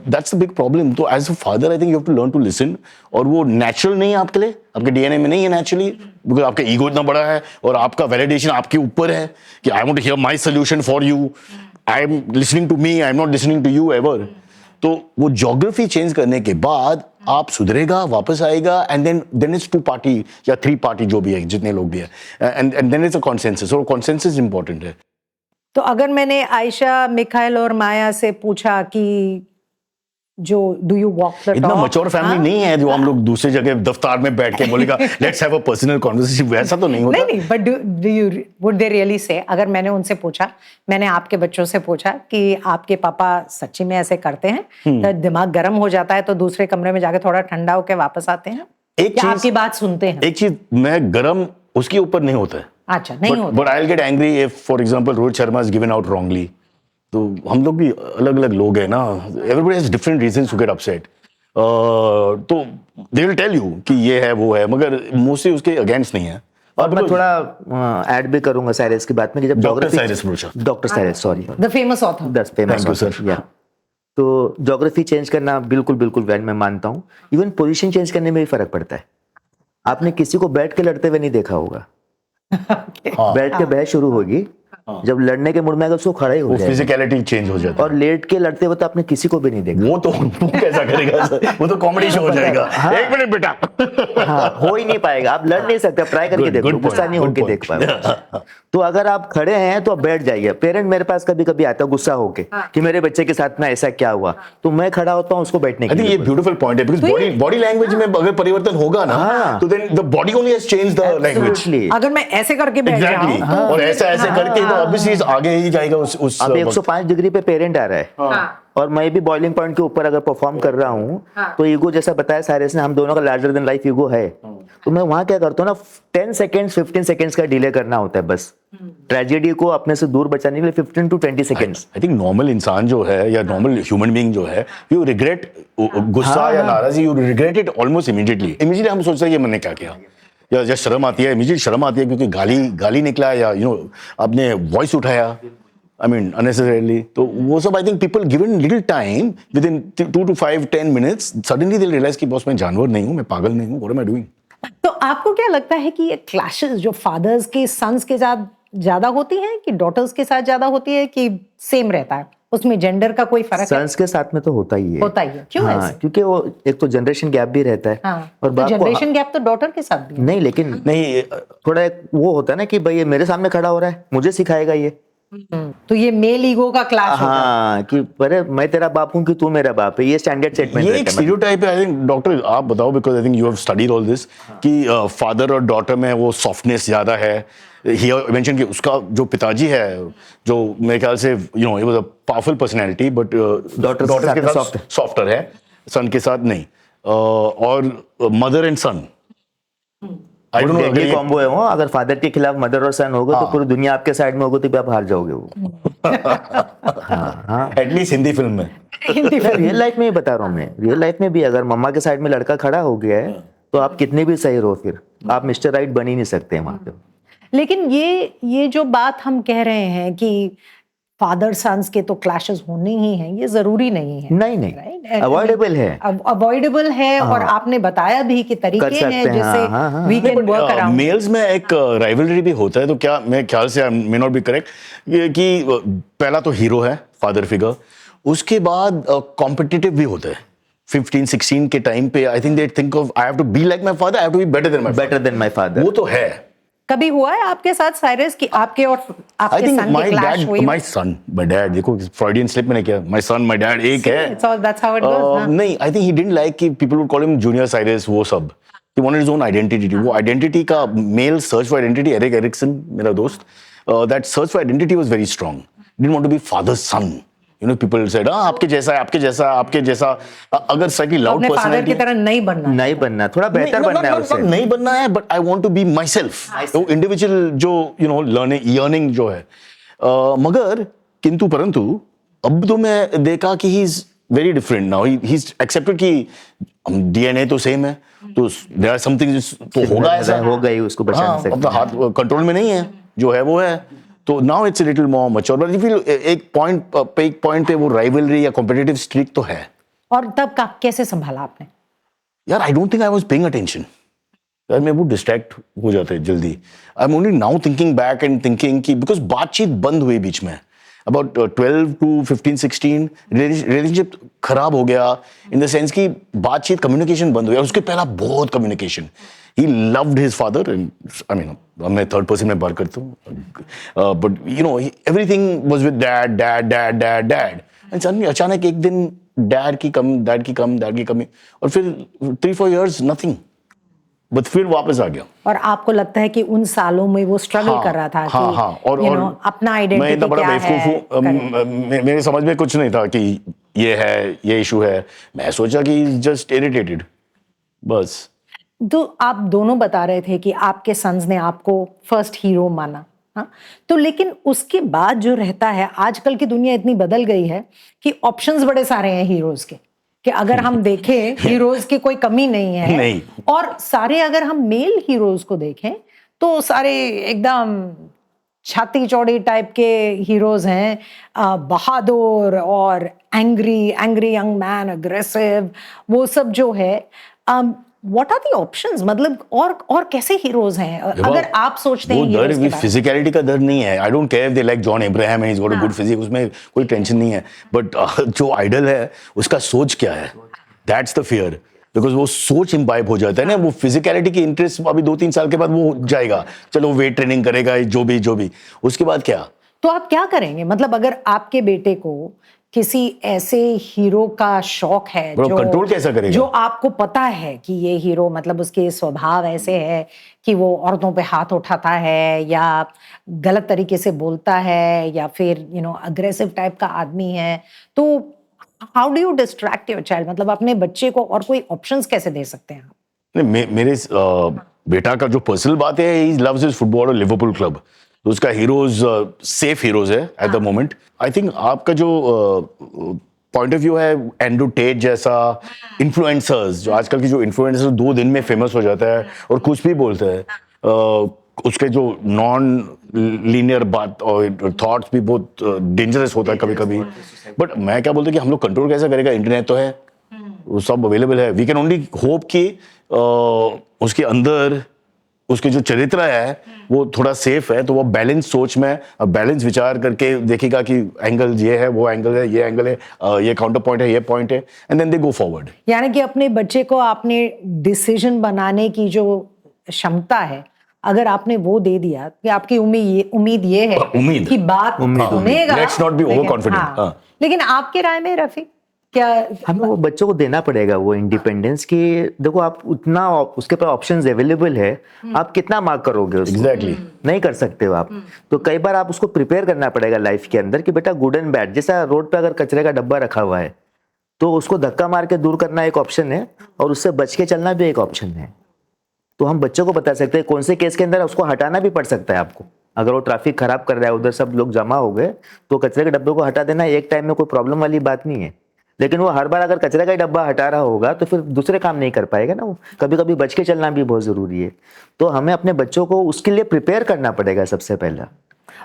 दैट्स द बिग प्रॉब्लम। तो as a father I think you have to learn to listen, और वो नेचुरल नहीं है आपके लिए, आपके डीएनए में नहीं है नेचुरली, बिकॉज आपका ईगो इतना बड़ा है और आपका वैलिडेशन आपके ऊपर है कि I want to hear my solution for you, I am listening to me, I am not listening to you ever. तो वो ज्योग्राफी चेंज करने के बाद आप सुधरेगा, वापस आएगा, एंड देन इट्स 2 पार्टी या 3 पार्टी जो भी है, जितने लोग भी है, and then it's a consensus, और कॉन्सेंसस इंपॉर्टेंट है। तो अगर मैंने आयशा, मिखाइल और माया से पूछा कि जो do you walk the talk, इतना मैच्योर फैमिली नहीं है जो हम लोग दूसरी जगह दफ्तर में बैठ के बोलेगा let's have a personal conversation, वैसा तो नहीं होता। नहीं, but do you would they really say, अगर मैंने उनसे पूछा, मैंने आपके बच्चों से पूछा कि आपके पापा सच्ची में ऐसे करते हैं, तो दिमाग गर्म हो जाता है तो दूसरे कमरे में जाके थोड़ा ठंडा होकर वापस आते हैं, एक या आपकी बात सुनते हैं? एक चीज, मैं गर्म उसके ऊपर नहीं होता है। अच्छा, नहीं होता। But I will get angry if for example Rohit Sharma is given out wrongly. तो हम लोग भी अलग अलग लोग हैं ना, everybody has different reasons to get upset. तो दे विल टेल यू कि ये है वो है, मगर मोस्टली उसके अगेंस्ट नहीं है। और मैं थोड़ा ऐड भी करूंगा साइरस की बात में कि जब doctor Cyrus Broacha, doctor Cyrus, sorry, the famous author, Thank you, sir. तो ज्योग्राफी चेंज करना बिल्कुल वैन मैं मानता हूँ। इवन पोजीशन चेंज करने में भी फर्क पड़ता है। आपने किसी को बैठ के लड़ते हुए नहीं देखा होगा। बैठ के बहस शुरू होगी जब लड़ने के मूड में आएगा उसको खड़ा ही हो वो जाएगा। फिजिकलिटी चेंज हो जाता है। और लेट के लड़ते हुए तो आपने किसी को भी नहीं देखा। वो तो वो कैसा करेगा सर? वो तो कॉमेडी शो हो जाएगा। एक मिनट बेटा। हाँ, हो ही नहीं पाएगा। आप लड़ नहीं सकते, ट्राई करके Good, देखो, good गुस्सा point, नहीं good होके point. देख पाओगे। तो अगर आप खड़े हैं तो आप बैठ जाइए। पेरेंट मेरे पास कभी कभी आता है गुस्सा होके कि मेरे बच्चे के साथ में ऐसा क्या हुआ, तो मैं खड़ा होता हूँ उसको बैठने के आई थिंक लिए। ये ब्यूटीफुल पॉइंट है, बिकॉज बॉडी लैंग्वेज में अगर परिवर्तन होगा ना, हाँ। तो then the body only has changed the language. Absolutely. अगर मैं ऐसे करके बैठ एग्जैक्टली। जाऊं और ऐसा ऐसे करके तो ऑब्वियसली आगे ही जाएगा उस अब वक्त। 105 डिग्री पे पेरेंट आ रहा है और मैं भी बॉइलिंग पॉइंट के ऊपर अगर परफॉर्म कर रहा हूँ, तो ईगो जैसा बताया साइरस ने, हम दोनों का लार्जर देन लाइफ ईगो है। तो मैं वहां क्या करता हूँ ना, 10 सेकेंड्स 15 सेकेंड्स का डिले करना होता है बस, ट्रेजेडी को अपने से दूर बचाने के लिए 15 to 20 seconds. I think normal इंसान जो है या नॉर्मल ह्यूमन बीइंग जो है, यू रिग्रेट गुस्सा या नाराजगी, you regret it almost immediately हम सोचते हैं ये मैंने क्या किया, या शर्म आती है, इमीडिएट शर्म आती है क्योंकि गाली निकला, या आपने वॉइस उठाया, I mean unnecessarily. तो वो सब I think people given little time, within 2 to 5 10 minutes suddenly they realise कि बॉस मैं जानवर नहीं हूँ, मैं पागल नहीं हूँ, व्हाट एम आई डूइंग। तो आपको क्या लगता है कि ये क्लैशेस जो फादर्स के सन्स के साथ ज्यादा होती हैं कि डॉटर्स के साथ ज्यादा होती है, कि सेम रहता है, उसमें जेंडर का कोई फर्क है? सन्स के साथ में तो होता ही है। होता ही है, क्यों हाँ, ऐसे? क्योंकि वो एक तो जनरेशन गैप भी रहता है। हाँ, और तो बाप को जनरेशन गैप तो डॉटर के साथ भी है। नहीं, लेकिन नहीं, थोड़ा एक वो होता है ना कि भाई ये मेरे सामने खड़ा हो रहा है, मुझे सिखाएगा ये। तो ये मेल ईगो का क्लैश होता है। हाँ, कि अरे मैं तेरा बाप हूँ कि तू मेरा बाप है, ये स्टैंडर्ड सेटमेंट ये रहता एक है। स्टीरियोटाइप है। आई थिंक डॉक्टर आप बताओ, because I think you have studied all this, कि फादर और डॉटर में वो सॉफ्टनेस ज्यादा है। ही मेंशन कि उसका जो पिताजी है, जो मेरे ख्याल से he was a powerful personality, but Daughter daughter के के साथ साथ सॉफ्टर है, सन के साथ नहीं। और mother and son, I don't know deadly combo है वो। अगर फादर के खिलाफ मदर और सन होगा तो पूरी दुनिया आपके साइड में होगी, तो भी आप हार जाओगे वो। एटलीस्ट हिंदी फिल्म में। रियल लाइफ में ही बता रहा हूँ मैं, रियल लाइफ में भी अगर मम्मा के साइड में लड़का खड़ा हो गया है, तो आप कितने भी सही रहो, फिर आप मिस्टर राइट बन ही नहीं सकते वहां पे। लेकिन ये जो बात हम कह रहे हैं कि फादर सन्स के तो क्लैशेस होने ही हैं, ये जरूरी नहीं है। नहीं, अवॉइडेबल है। अवॉइडेबल है। और आपने बताया भी कि तरीके सकते हैं हैं, जिससे we can work around. Males में एक राइवलरी भी होता है, तो क्या मेरे ख्याल से मे नॉट बी करेक्ट कि पहला तो हीरो है फादर फिगर, उसके बाद कॉम्पिटिटिव भी होता है। 15-16 के टाइम पे I think they think of I have to be like my father, I have to be better than my father. वो तो है। कभी हुआ है आपके साथ साइरस कि आपके और आई आपके थिंक सन माय की क्लैश हुई? माय डैड, देखो फ्रॉइडियन स्लिप मैंने किया, माय सन माय डैड एक है। That's how it goes, नहीं, I think he didn't like कि people would call him junior Cyrus, वो सब। He wanted his own identity. वो आइडेंटिटी का male search for identity, Erik Erikson मेरा दोस्त, that search for identity was very strong. Didn't want to be father's son. People said आपके जैसा है, आपके जैसा। अगर slightly loud अपने फादर personality की तरह नहीं बनना। नहीं बनना, थोड़ा बेहतर बनना है उसे। नहीं बनना है, but I want to be myself. वो इंडिविजुअल जो लर्निंग जो है। मगर किंतु परंतु अब तो मैं देखा कि he is very different now. He is accepted कि डीएनए तो सेम है, तो देयर आर समथिंग तो होगा ऐसा, हो गई, उसको बचा नहीं सकते। अपना हाथ कंट्रोल में नहीं है, जो है वो है। तो now it's little more mature, but if एक पॉइंट पे वो राइवलरी या कॉम्पिटिटिव स्ट्रीक तो है। और तब का कैसे संभाला आपने? यार आई don't think I was paying attention. यार मैं वो डिस्ट्रैक्ट हो जाते हैं जल्दी। I am only now thinking back and thinking कि बिकॉज बातचीत बंद हुई बीच में, अबाउट 12 to 15-16 रिलेशनशिप खराब हो गया, इन द सेंस कि बातचीत कम्युनिकेशन बंद हो गया। उसके पहला बहुत communication. He loved his father, and I mean मैं थर्ड पर्सन में बात करता हूँ, but everything was with dad dad dad dad dad. And suddenly अचानक एक दिन डैड की कमी, और फिर 3-4 years नथिंग, बट फिर वापस आ गया। और आपको लगता है कि उन सालों में वो स्ट्रगल कर रहा था कि और अपना मैं आइडेंटिटी इतना बड़ा क्या बेवकूफ हूँ, मेरे समझ में कुछ नहीं था कि ये है, ये इशू है। मैं सोचा कि जस्ट इरिटेटेड, बस। तो आप दोनों बता रहे थे कि आपके सन्स ने आपको फर्स्ट हीरो माना, हाँ? तो लेकिन उसके बाद जो रहता है, आजकल की दुनिया इतनी बदल गई है कि ऑप्शंस बड़े सारे हैं हीरोज के, कि अगर हम देखें हीरोज की कोई कमी नहीं है। नहीं। और सारे अगर हम मेल हीरोज को देखें तो सारे एकदम छाती चौड़ी टाइप के हीरोज हैं, बहादुर और एंग्री यंग मैन, अग्रेसिव, वो सब जो है। व्हाट आर द ऑप्शंस, मतलब और कैसे हीरोज हैं अगर आप सोचते हैं वो heroes डर के बारे में? फिजिकलिटी का डर नहीं है. I don't care they like John Abraham, is got a good physique, उसमें कोई टेंशन नहीं है. बट जो आइडल है उसका सोच क्या है, दैट्स द फियर. बिकॉज वो सोच इम्बाइब हो जाता है ना, वो फिजिकलिटी की इंटरेस्ट अभी 2-3 साल के बाद वो जाएगा. चलो वेट ट्रेनिंग करेगा, जो भी उसके बाद क्या. तो आप क्या करेंगे, मतलब अगर आपके बेटे को किसी ऐसे हीरो का शौक है Bro, जो control कैसा करेगा? जो आपको पता है कि ये हीरो मतलब उसके स्वभाव ऐसे है कि वो औरतों पे हाथ उठाता है या गलत तरीके से बोलता है या फिर अग्रेसिव टाइप का आदमी है, तो how do you distract your child, मतलब अपने बच्चे को और कोई ऑप्शंस कैसे दे सकते हैं आप? नहीं, मेरे बेटा का जो पर्सनल बात है, ही लव्स हिज फुटबॉल और लिवरपूल क्लब. तो उसका हीरोज सेफ हीरोज है at the moment. I think आपका जो पॉइंट ऑफ व्यू है, एंड्रू टेट जैसा इन्फ्लुएंसर्स, जो आजकल की जो इन्फ्लुएंसर्स 2 दिन में फेमस हो जाता है और कुछ भी बोलता है, उसके जो नॉन लीनियर बात और थॉट्स भी बहुत डेंजरस होता है कभी कभी. बट मैं क्या बोलता हूँ कि हम लोग कंट्रोल कैसे करेगा, इंटरनेट तो है, वो सब अवेलेबल है. वी कैन ओनली होप कि उसके अंदर उसके जो चरित्र है वो थोड़ा सेफ है, तो वो बैलेंस सोच में बैलेंस विचार करके देखेगा कि एंगल ये है, वो एंगल है, ये एंगल है, ये काउंटर पॉइंट है, ये पॉइंट है, and then they go forward. यानी कि अपने बच्चे को आपने डिसीजन बनाने की जो क्षमता है, अगर आपने वो दे दिया कि आपकी उम्मीद ये है उम्मीद कि बात सुनेगा. Let's not be over confident. लेकिन आपके राय में रफीक क्या हमें वो बच्चों को देना पड़ेगा वो इंडिपेंडेंस की. देखो आप उतना उसके पास ऑप्शंस अवेलेबल है, आप कितना मार्क करोगे उसको? एग्जैक्टली. नहीं कर सकते हो आप. तो कई बार आप उसको प्रिपेयर करना पड़ेगा लाइफ के अंदर कि बेटा गुड एंड बैड. जैसा रोड पे अगर कचरे का डब्बा रखा हुआ है तो उसको धक्का मार के दूर करना एक ऑप्शन है और उससे बच के चलना भी एक ऑप्शन है. तो हम बच्चों को बता सकते हैं कौन से केस के अंदर उसको हटाना भी पड़ सकता है आपको. अगर वो ट्रैफिक खराब कर रहा है, उधर सब लोग जमा हो गए, तो कचरे के डब्बे को हटा देना एक टाइम में कोई प्रॉब्लम वाली बात नहीं है. लेकिन वो हर बार अगर कचरे का ही डब्बा हटा रहा होगा तो फिर दूसरे काम नहीं कर पाएगा ना. वो कभी कभी बच के चलना भी बहुत जरूरी है. तो हमें अपने बच्चों को उसके लिए प्रिपेयर करना पड़ेगा सबसे पहला.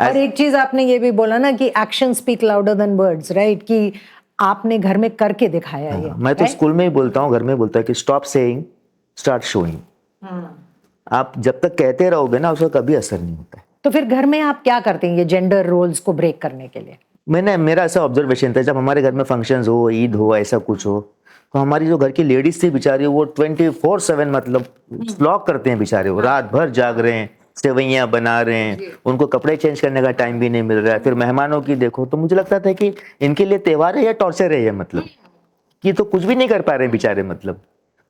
और एक चीज आपने ये भी बोला ना कि action speak louder than words, right, कि आपने घर में करके दिखाया ये. मैं तो स्कूल में ही बोलता हूँ, घर में बोलता हूँ कि स्टॉप सेइंग, स्टार्ट शोइंग. आप जब तक कहते रहोगे ना उसका कभी असर नहीं होता है. तो फिर घर में आप क्या करते हैं ये जेंडर रोल्स को ब्रेक करने के लिए? मेरा ऐसा ऑब्जर्वेशन था, जब हमारे घर में फंक्शंस हो, ईद हो, ऐसा कुछ हो, तो हमारी जो घर की लेडीज थी बेचारी, वो 24/7 मतलब व्लॉग करते हैं बेचारे. वो रात भर जाग रहे हैं, सेवैयाँ बना रहे हैं, उनको कपड़े चेंज करने का टाइम भी नहीं मिल रहा है. फिर मेहमानों की देखो, तो मुझे लगता था कि इनके लिए त्योहार है या टॉर्चर है ये, मतलब कि तो कुछ भी नहीं कर पा रहे बेचारे. मतलब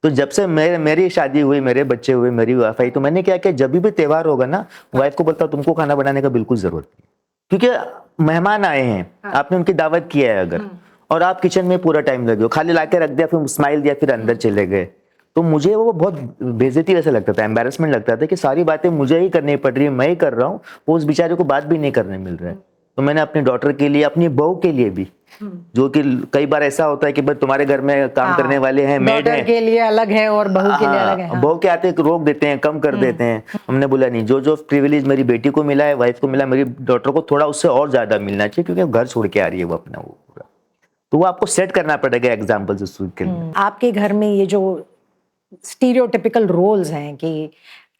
तो जब से मेरी शादी हुई, मेरे बच्चे हुए, मेरी वाइफ आई, तो मैंने क्या किया, जब भी त्योहार होगा ना, वाइफ को बोलता तुमको खाना बनाने का बिल्कुल जरूरत नहीं, क्योंकि मेहमान आए हैं, आपने उनकी दावत किया है अगर, और आप किचन में पूरा टाइम लगे हो, खाली लाके रख दिया, फिर स्माइल दिया, फिर अंदर चले गए, तो मुझे वो बहुत बेइज्जती ऐसा लगता था, एम्बैरेसमेंट लगता था कि सारी बातें मुझे ही करनी पड़ रही है, मैं ही कर रहा हूँ, वो उस बेचारे को बात भी नहीं करने मिल रहा है. तो मैंने अपनी डॉटर के लिए, अपनी बहू के लिए भी, जो कि कई बार ऐसा होता है कि भाई तुम्हारे घर में काम करने वाले हैं, मेड है, के लिए अलग है और बहू के लिए अलग है. बहू के आते रोक देते हैं, कम कर देते हैं. हमने बोला नहीं, जो प्रिविलेज मेरी बेटी को मिला है, वाइफ को मिला, मेरी डॉटर को थोड़ा उससे और ज्यादा मिलना चाहिए, क्योंकि घर छोड़ के आ रही है वो अपना वो पूरा. तो वो आपको सेट करना पड़ेगा एग्जाम्पल उस के लिए. आपके घर में ये जो स्टीरियोटिपिकल रोल्स हैं कि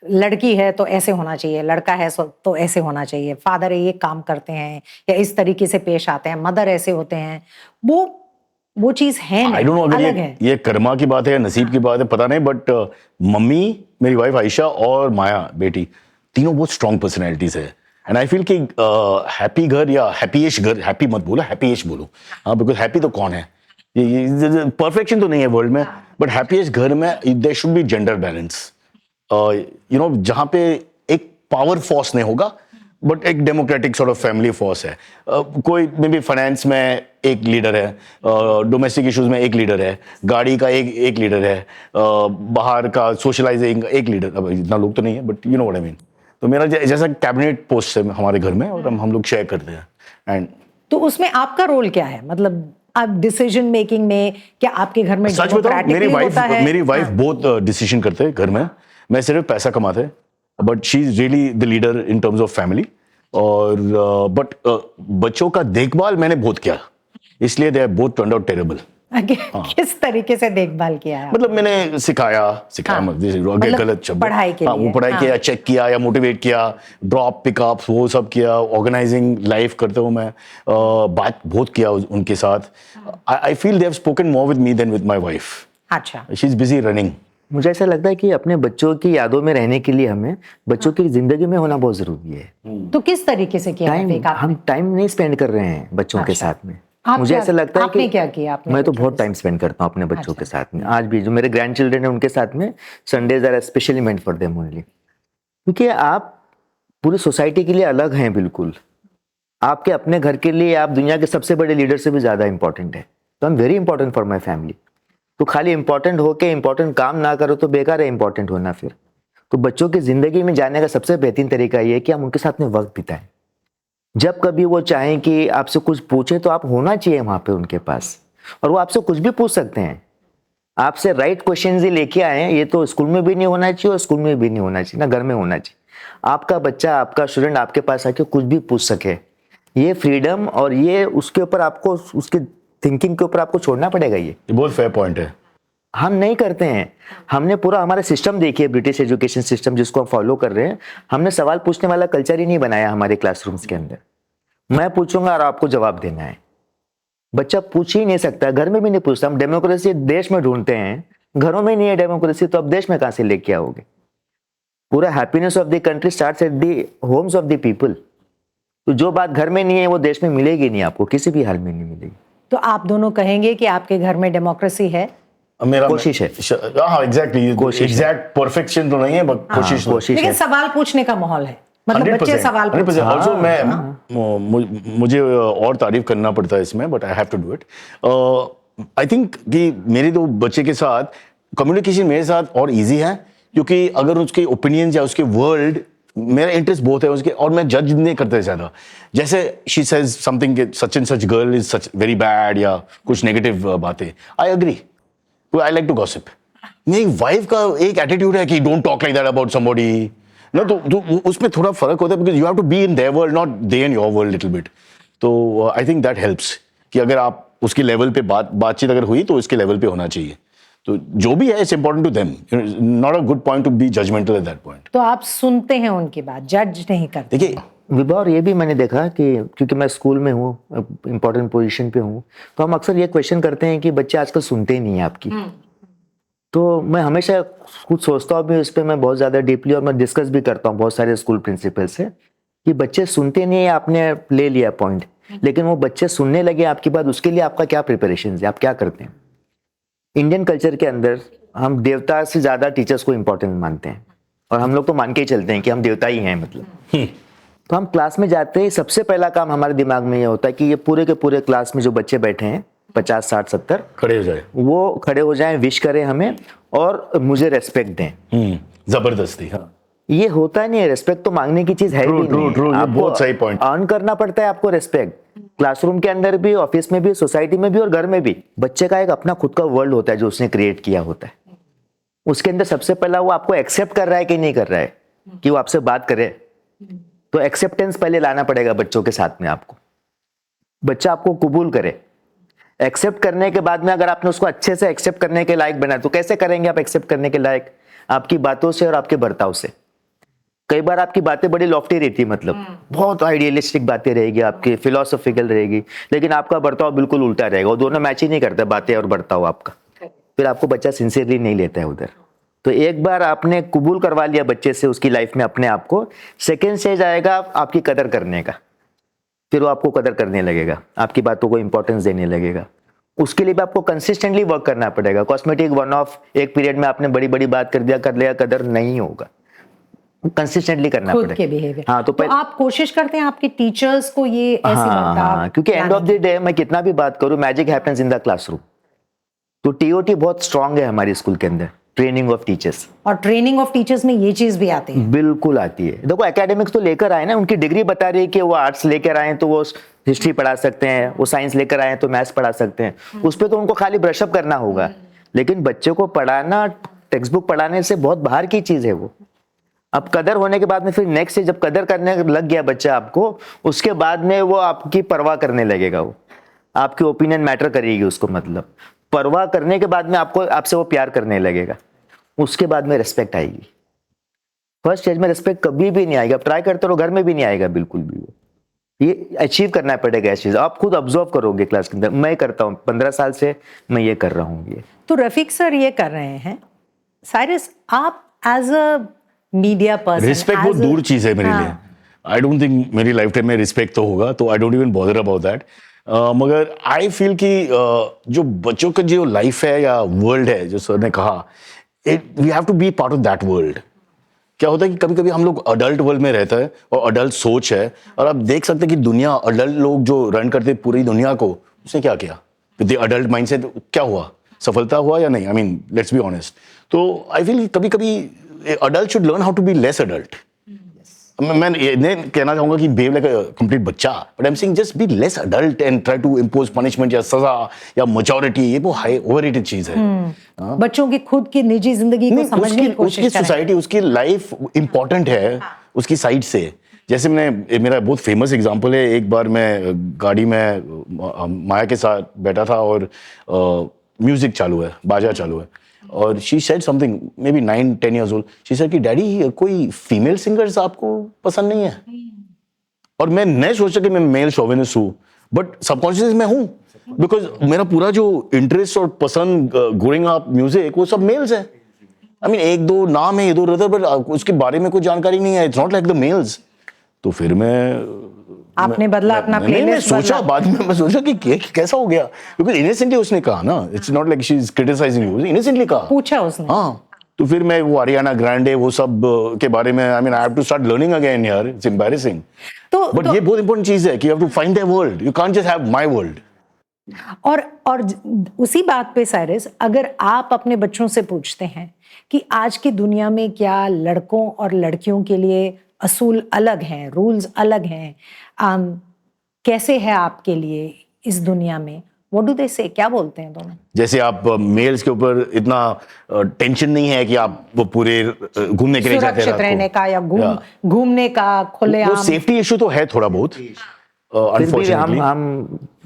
लड़की है तो ऐसे होना चाहिए, लड़का है तो ऐसे होना चाहिए, फादर ये काम करते हैं या इस तरीके से पेश आते हैं, मदर ऐसे होते हैं, वो चीज है आई डोंट नो अगर ये कर्मा की बात है या नसीब की बात है, पता नहीं. बट मम्मी, मेरी वाइफ आयशा और माया बेटी, तीनों बहुत स्ट्रॉन्ग पर्सनैलिटीज है. एंड आई फील कि हैप्पी घर या हैप्पीएश घर, हैप्पी मत बोलो, हैप्पीएश बोलो. हाँ, बिकॉज हैप्पी तो कौन है, ये परफेक्शन तो नहीं है वर्ल्ड में, बट हैप्पीएश घर में there should be gender balance. जहां पे एक पावर फोर्स नहीं होगा, बट एक democratic sort of family force है. कोई मे बी फाइनेंस में एक लीडर है, डोमेस्टिक इश्यूज में एक लीडर है, गाड़ी का एक लीडर है, बाहर का सोशलाइजिंग एक लीडर. अब इतना लोग तो नहीं है, but you know what I mean. तो मेरा जैसा कैबिनेट पोस्ट है हमारे घर में, और हम लोग शेयर करते हैं. एंड तो उसमें आपका रोल क्या है, मतलब आप डिसीजन मेकिंग में, क्या आपके घर में सच बताऊं, मेरी वाइफ बहुत डिसीजन करते हैं घर में. मैं सिर्फ पैसा कमाते हैं, but she is really the leader in terms of family. और बट बच्चों का देखभाल मैंने बहुत किया, इसलिए they are both turned out terrible. किस तरीके से देखभाल किया है? मतलब मैंने सिखाया हाँ। मतलब गलत शब्द, पढ़ाई के हाँ, लिए, वो पढ़ाई हाँ। किया, चेक किया या मोटिवेट किया, ड्रॉप पिकअप वो सब किया, ऑर्गेनाइजिंग लाइफ करता हूँ मैं, बात बहुत किया उनके साथ. I feel they have spoken more with me than with my wife. अच्छा, शी इज बिजी रनिंग. मुझे ऐसा लगता है कि अपने बच्चों की यादों में रहने के लिए हमें बच्चों की जिंदगी में होना बहुत जरूरी है. तो किस तरीके से किया टाइम, रफीक आपने? हम टाइम नहीं स्पेंड कर रहे हैं बच्चों के अच्छा। साथ में. आप मुझे क्या- ऐसा लगता है आपने कि क्या किया अपने मैं तो बच्चों बहुत के टाइम स्पेंड करता हूँ अपने बच्चों अच्छा। के साथ में. आज भी जो मेरे ग्रैंड चिल्ड्रन है उनके साथ में Sundays are specially meant for them only. क्योंकि आप पूरी सोसाइटी के लिए अलग हैं बिल्कुल. आपके अपने घर के लिए आप दुनिया के सबसे बड़े लीडर से भी ज्यादा इंपॉर्टेंट है. तो I am very important for my family. तो खाली इंपॉर्टेंट होके इंपॉर्टेंट काम ना करो तो बेकार है इंपॉर्टेंट होना. फिर तो बच्चों की जिंदगी में जाने का सबसे बेहतरीन तरीका ये है कि हम उनके साथ में वक्त बिताएं. जब कभी वो चाहें कि आपसे कुछ पूछे तो आप होना चाहिए वहां पे उनके पास, और वो आपसे कुछ भी पूछ सकते हैं. आपसे राइट क्वेश्चन ही लेके आए. ये तो स्कूल में भी नहीं होना चाहिए और स्कूल में भी नहीं होना चाहिए, ना घर में होना चाहिए. आपका बच्चा, आपका स्टूडेंट आपके पास आके कुछ भी पूछ सके, ये फ्रीडम और ये उसके ऊपर आपको, उसके थिंकिंग के ऊपर आपको छोड़ना पड़ेगा. ये बहुत फेयर पॉइंट है. हम नहीं करते हैं. हमने पूरा हमारा सिस्टम देखिए, ब्रिटिश एजुकेशन सिस्टम जिसको हम फॉलो कर रहे हैं, हमने सवाल पूछने वाला कल्चर ही नहीं बनाया हमारे क्लासरूम्स के अंदर. मैं पूछूंगा और आपको जवाब देना है. बच्चा पूछ ही नहीं सकता, घर में भी नहीं पूछता. हम डेमोक्रेसी देश में ढूंढते हैं, घरों में नहीं है डेमोक्रेसी, तो अब देश में कहां से लेके आओगे? पूरा happiness of the country starts at the homes of the people. तो जो बात घर में नहीं है वो देश में मिलेगी नहीं, आपको किसी भी हाल में नहीं मिलेगी. तो आप दोनों कहेंगे कि आपके घर में डेमोक्रेसी है? मेरा कोशिश है. हाँ एग्जैक्टली. कोशिश है. एग्जैक्ट परफेक्शन तो नहीं है बट कोशिश तो है. कोशिश लेकिन है. सवाल पूछने का माहौल है, मतलब बच्चे सवाल पूछते 100%. हैं। ऑल्सो मैं मुझे और तारीफ करना पड़ता है इसमें, but I have to do it. I think कि मेरे दो बच्चे के साथ कम्युनिकेशन मेरे साथ और इजी है, क्योंकि अगर उसके ओपिनियंस या उसके वर्ल्ड, मेरा इंटरेस्ट बहुत है उसके, और मैं जज नहीं करता ज्यादा. जैसे शी सेज समथिंग कि such and such girl is such very bad या कुछ नेगेटिव बातें, I agree. I like to gossip. मेरी वाइफ का एक एटीट्यूड है कि don't talk like that about somebody ना, तो उसमें थोड़ा फर्क होता है, because you have to be in their world, not they in your world little bit. तो आई थिंक दैट हेल्प्स कि अगर आप उसके लेवल पे बातचीत अगर हुई तो उसके लेवल पे होना चाहिए. तो जो भी है it's important to them, not a good point to be judgemental at that point. तो आप सुनते हैं उनकी बात, जज नहीं करते? देखिए विभा, और ये भी मैंने देखा कि क्योंकि मैं स्कूल में हूँ, इंपॉर्टेंट पोजीशन पे हूँ, तो हम अक्सर ये क्वेश्चन करते हैं कि बच्चे आजकल सुनते ही नहीं है आपकी. तो मैं हमेशा कुछ सोचता हूँ भी इस पर, मैं बहुत ज़्यादा डीपली, और मैं डिस्कस भी करता हूँ बहुत सारे स्कूल प्रिंसिपल से कि बच्चे सुनते नहीं है. आपने ले लिया पॉइंट, लेकिन वो बच्चे सुनने लगे आपकी बात, उसके लिए आपका क्या प्रिपरेशन है, आप क्या करते हैं? इंडियन कल्चर के अंदर हम देवता से ज़्यादा टीचर्स को इम्पोर्टेंट मानते हैं, और हम लोग तो मान के ही चलते हैं कि हम देवता ही हैं मतलब. तो हम क्लास में जाते ही सबसे पहला काम हमारे दिमाग में ये होता है कि ये पूरे के पूरे क्लास में जो बच्चे बैठे हैं 50, 60, 70 खड़े हो जाए, वो खड़े हो जाएं, विश करें हमें और मुझे रेस्पेक्ट दें. जबरदस्ती. हाँ ये होता नहीं है. रेस्पेक्ट तो मांगने की चीज है True, भी true, नहीं. true. ये आपको बहुत सही point. अर्न करना पड़ता है आपको रेस्पेक्ट. क्लासरूम के अंदर भी, ऑफिस में भी, सोसाइटी में भी और घर में भी. बच्चे का एक अपना खुद का वर्ल्ड होता है जो उसने क्रिएट किया होता है. उसके अंदर सबसे पहला वो आपको एक्सेप्ट कर रहा है कि नहीं कर रहा है कि वो आपसे बात करे. तो एक्सेप्टेंस पहले लाना पड़ेगा बच्चों के साथ में. आपको बच्चा आपको कबूल करे. एक्सेप्ट करने के बाद में अगर आपने उसको अच्छे से एक्सेप्ट करने के लायक बनाया, तो कैसे करेंगे आप एक्सेप्ट करने के लायक? आपकी बातों से और आपके बर्ताव से. कई बार आपकी बातें बड़ी लॉफ्टी रहती है, मतलब बहुत आइडियलिस्टिक बातें रहेगी, आपकी फिलोसॉफिकल रहेगी, लेकिन आपका बर्ताव बिल्कुल उल्टा रहेगा. वो दोनों मैच ही नहीं करता, बातें और बर्ताव आपका. फिर आपको बच्चा सिंसियरली नहीं लेता है उधर. तो एक बार आपने कबूल करवा लिया बच्चे से उसकी लाइफ में अपने आप को, सेकेंड स्टेज आएगा आपकी कदर करने का. फिर वो आपको कदर करने लगेगा, आपकी बातों को इंपॉर्टेंस देने लगेगा. उसके लिए भी आपको कंसिस्टेंटली वर्क करना पड़ेगा. कॉस्मेटिक वन ऑफ एक पीरियड में आपने बड़ी बड़ी बात कर दिया, कर लिया, कदर नहीं होगा. कंसिस्टेंटली करना खुद पड़ेगा. के बिहेवियर. हाँ, तो आप कोशिश करते हैं आपके टीचर्स को ये ऐसी बर्ताव क्योंकि एंड ऑफ द डे मैं कितना भी बात करूं, magic happens in the classroom. तो टीओटी बहुत स्ट्रांग है हमारे स्कूल के अंदर, ट्रेनिंग ऑफ टीचर्स. और ट्रेनिंग ऑफ टीचर्स में ये चीज भी आती है? बिल्कुल आती है. देखो एकेडमिक्स तो लेकर आए ना, उनकी डिग्री बता रही है कि वो आर्ट्स लेकर आए तो वो हिस्ट्री पढ़ा सकते हैं, वो साइंस लेकर आए तो मैथ्स पढ़ा सकते हैं. उस पर तो उनको खाली ब्रशअप करना होगा. लेकिन बच्चे को पढ़ाना, टेक्स्ट बुक पढ़ाने से बहुत बाहर की चीज है वो. अब कदर होने के बाद में फिर नेक्स्ट से जब कदर करने लग गया बच्चा आपको, उसके बाद में वो आपकी परवाह करने लगेगा. वो आपकी ओपिनियन मैटर करेगी उसको, मतलब. परवाह करने के बाद में आपको आपसे वो प्यार करने लगेगा, उसके बाद में रिस्पेक्ट आएगी। फर्स्ट स्टेज में रिस्पेक्ट कभी भी नहीं आएगा, ट्राई करते रहो, घर में भी नहीं आएगा बिल्कुल भी। ये अचीव करना पड़ेगा इस चीज, आप खुद ऑब्जर्व करोगे क्लास के अंदर। मैं करता हूँ 15 साल से, मैं ये कर रहा हूँ ये। तो रफीक सर ये कर रहे हैं, साइरस आप as a media person, respect बहुत दूर चीज है मेरे लिए। आई डोंट थिंक मेरी लाइफ टाइम में रिस्पेक्ट तो होगा, तो I don't even bother about that. मगर आई फील कि जो बच्चों का जो लाइफ है या वर्ल्ड है, जो सर ने कहा, we have to be part of that world. क्या होता है कि कभी कभी हम लोग अडल्ट वर्ल्ड में रहता है और अडल्ट सोच है, और आप देख सकते हैं कि दुनिया, अडल्ट लोग जो रन करते पूरी दुनिया को, उसने क्या किया विद द अडल्ट माइंडसेट? क्या हुआ? सफलता हुआ या नहीं? I mean let's be honest. तो आई फील कभी कभी adult should learn how to be less adult. मैं ये नहीं कहना चाहूंगा कि बिहेव लाइक अ कंप्लीट बच्चा, but I am saying just be less adult and try to impose punishment या सजा या मैच्योरिटी। ये वो हाई ओवररेटेड चीज है। बच्चों की खुद की निजी जिंदगी को नहीं, समझने की कोशिश उसकी करें। सोसाइटी, उसकी लाइफ इंपॉर्टेंट है उसकी साइड से। जैसे मेरा बहुत फेमस एग्जांपल है, एक बार मैं गाड़ी में माया के साथ बैठा था और म्यूजिक चालू है, बाजा चालू है, और she said something, may be 9-10 years old, she said कि डैडी कोई फीमेल सिंगर्स आपको पसंद नहीं है? और मैं नहीं सोचा कि मैं मेल शोविनिस्ट हूँ, बट सबकॉन्शियस में हूँ, बिकॉज मेरा पूरा जो इंटरेस्ट और पसंद ग्रोइंग अप म्यूजिक वो सब मेल्स है। आई मीन एक दो नाम है इधर उधर, बट उसके बारे में कोई जानकारी नहीं है। It's not like the mails. तो फिर आपने बदला अपना मैंने प्लेलिस्ट सोचा, बाद में मैं सोचा कि कैसा हो गया, बिकॉज इनोसेंटली उसने कहा ना, it's not like she is criticising you, innocently कहा। पूछा उसने। हाँ, तो फिर मैं वो अरियाना ग्रांडे वो सब के बारे में, I mean I have to start learning again यार, इट्स एम्बैरेसिंग। बट ये बहुत इंपॉर्टेंट चीज है कि you have to find their world, you can't just have my world. और उसी बात पे साइरस, अगर आप अपने बच्चों से पूछते हैं कि आज की दुनिया में क्या लड़कों और लड़कियों के लिए असूल अलग हैं, रूल्स अलग हैं, कैसे है आपके लिए इस दुनिया में, व्हाट डू दे से, क्या बोलते हैं दोनों? जैसे आप मेल्स के ऊपर इतना टेंशन नहीं है कि आप वो पूरे घूमने के लिए जाते हैं सुरक्षित रात रहने को। का या Yeah. घूमने का वो खुलेआम। सेफ्टी इशू तो है थोड़ा बहुत, फिर भी अनफॉर्चुनेटली।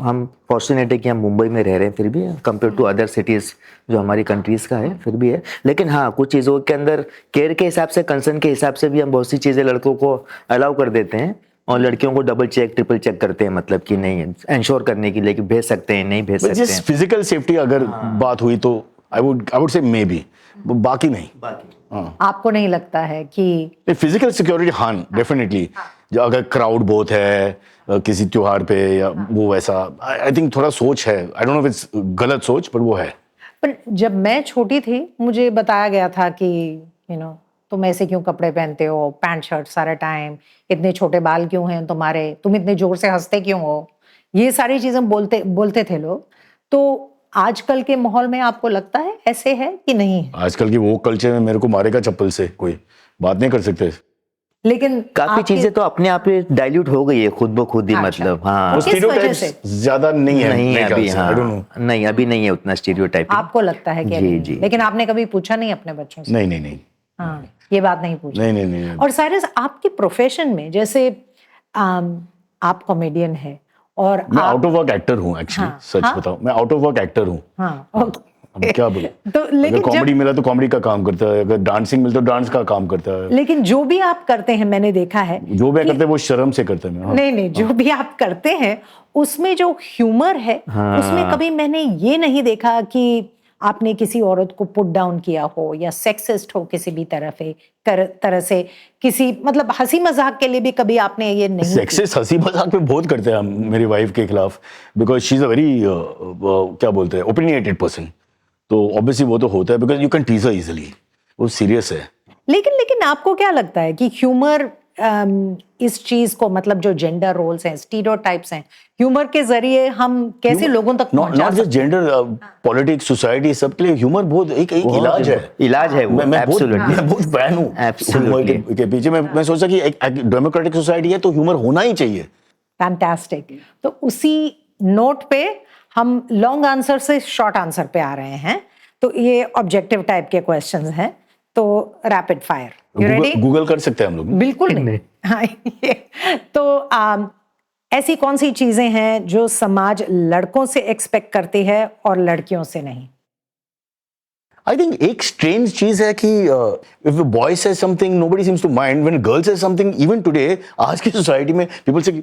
हम फॉर्चुनेट है कि हम मुंबई में रह रहे हैं, फिर भी कंपेयर टू अदर सिटीज जो हमारी कंट्रीज का है, फिर भी है। लेकिन हाँ, कुछ चीज़ों के अंदर केयर के हिसाब से, कंसर्न के हिसाब से भी हम बहुत सी चीज़ें लड़कों को अलाउ कर देते हैं, और लड़कियों को डबल चेक ट्रिपल चेक करते हैं, मतलब कि नहीं इंश्योर करने के लिए कि भेज सकते हैं नहीं भेज सकते हैं। जस्ट फिजिकल सेफ्टी अगर बात हुई तो I would say may be, बाकी नहीं। आपको नहीं लगता है कि फिजिकल सिक्योरिटी, हाँ डेफिनेटली। अगर क्राउड बहुत है किसी त्योहार पे या वो वैसा, आई थिंक थोड़ा सोच है, आई डोंट नो इट्स गलत सोच, पर वो है। पर जब मैं छोटी थी मुझे बताया गया था कि तुम ऐसे क्यों कपड़े पहनते हो, पैंट शर्ट सारा टाइम, इतने छोटे बाल क्यों हैं तुम्हारे, तुम इतने जोर से हंसते क्यों हो, ये सारी चीजें बोलते थे लोग। तो आजकल के माहौल में आपको लगता है ऐसे है कि नहीं है? आजकल की वो कल्चर में मेरे को मारेगा चप्पल से, कोई बात नहीं कर सकते। लेकिन काफी चीजें तो अपने आप ही डाइल्यूट हो गई है खुद ब खुद ही, अच्छा। मतलब हाँ। किस वजह स्टीरियोटाइप्स से? ज्यादा नहीं है, नहीं मेरे अभी, ख्याल से। I don't know। हाँ नहीं अभी नहीं है उतना स्टीरियोटाइप। आपको लगता है कि जी, नहीं? जी। लेकिन आपने कभी पूछा नहीं अपने बच्चों से? नहीं। हाँ, ये बात नहीं पूछी। नहीं। और साइरस, आपके प्रोफेशन में जैसे आप कॉमेडियन है और मैं आप, आउट ऑफ वर्क एक्टर हूँ एक्चुअली। हाँ, सच हाँ? बताऊं, मैं आउट ऑफ वर्क एक्टर हूँ। हाँ, अब क्या बोलूं? तो अगर लेकिन कॉमेडी मिला तो कॉमेडी का काम करता है, अगर डांसिंग मिला तो डांस का काम करता है। लेकिन जो भी आप करते हैं मैंने देखा है, जो भी करते हैं वो शर्म से करते हैं। हाँ। नहीं जो भी आप करते हैं उसमें जो ह्यूमर है, उसमें कभी मैंने ये नहीं देखा कि आपने किसी औरत को पुट डाउन किया हो या सेक्सिस्ट हो किसी भी तरह से, किसी मतलब हंसी मजाक के लिए भी कभी आपने ये नहीं किया? सेक्सिस्ट हंसी मजाक में बहुत करते हैं हम मेरी वाइफ के खिलाफ, because she is a very क्या बोलते हैं, ओपिनियटेड पर्सन। तो ऑब्वियसली वो तो होता है, because you can tease her easily, वो सीरियस है। लेकिन आपको क्या लगता है कि ह्यूमर इस चीज को, मतलब जो जेंडर रोल्स हैं, स्टीरियोटाइप्स हैं, ह्यूमर के जरिए हम कैसे लोगों तक पहुंचा not just gender, politics, society, सबके लिए ह्यूमर बहुत एक इलाज है। इलाज है वो, मैं absolutely। बहुत फैन हूँ Absolutely। ह्यूमर के पीछे। मैं सोचा कि एक डेमोक्रेटिक सोसाइटी है तो ह्यूमर होना ही चाहिए। फैंटास्टिक। तो उसी नोट पे हम लॉन्ग आंसर से शॉर्ट आंसर पे आ रहे हैं। तो ये ऑब्जेक्टिव टाइप के क्वेश्चंस हैं, तो rapid fire. You ready? Google कर सकते हैं हम लोग। बिल्कुल नहीं। हाँ, तो ऐसी कौन सी चीजें हैं जो समाज लड़कों से एक्सपेक्ट करती है और लड़कियों से नहीं? I think एक strange चीज है कि if a boy says something, nobody seems to mind. When a girl says something, even today, आज की सोसाइटी में people say,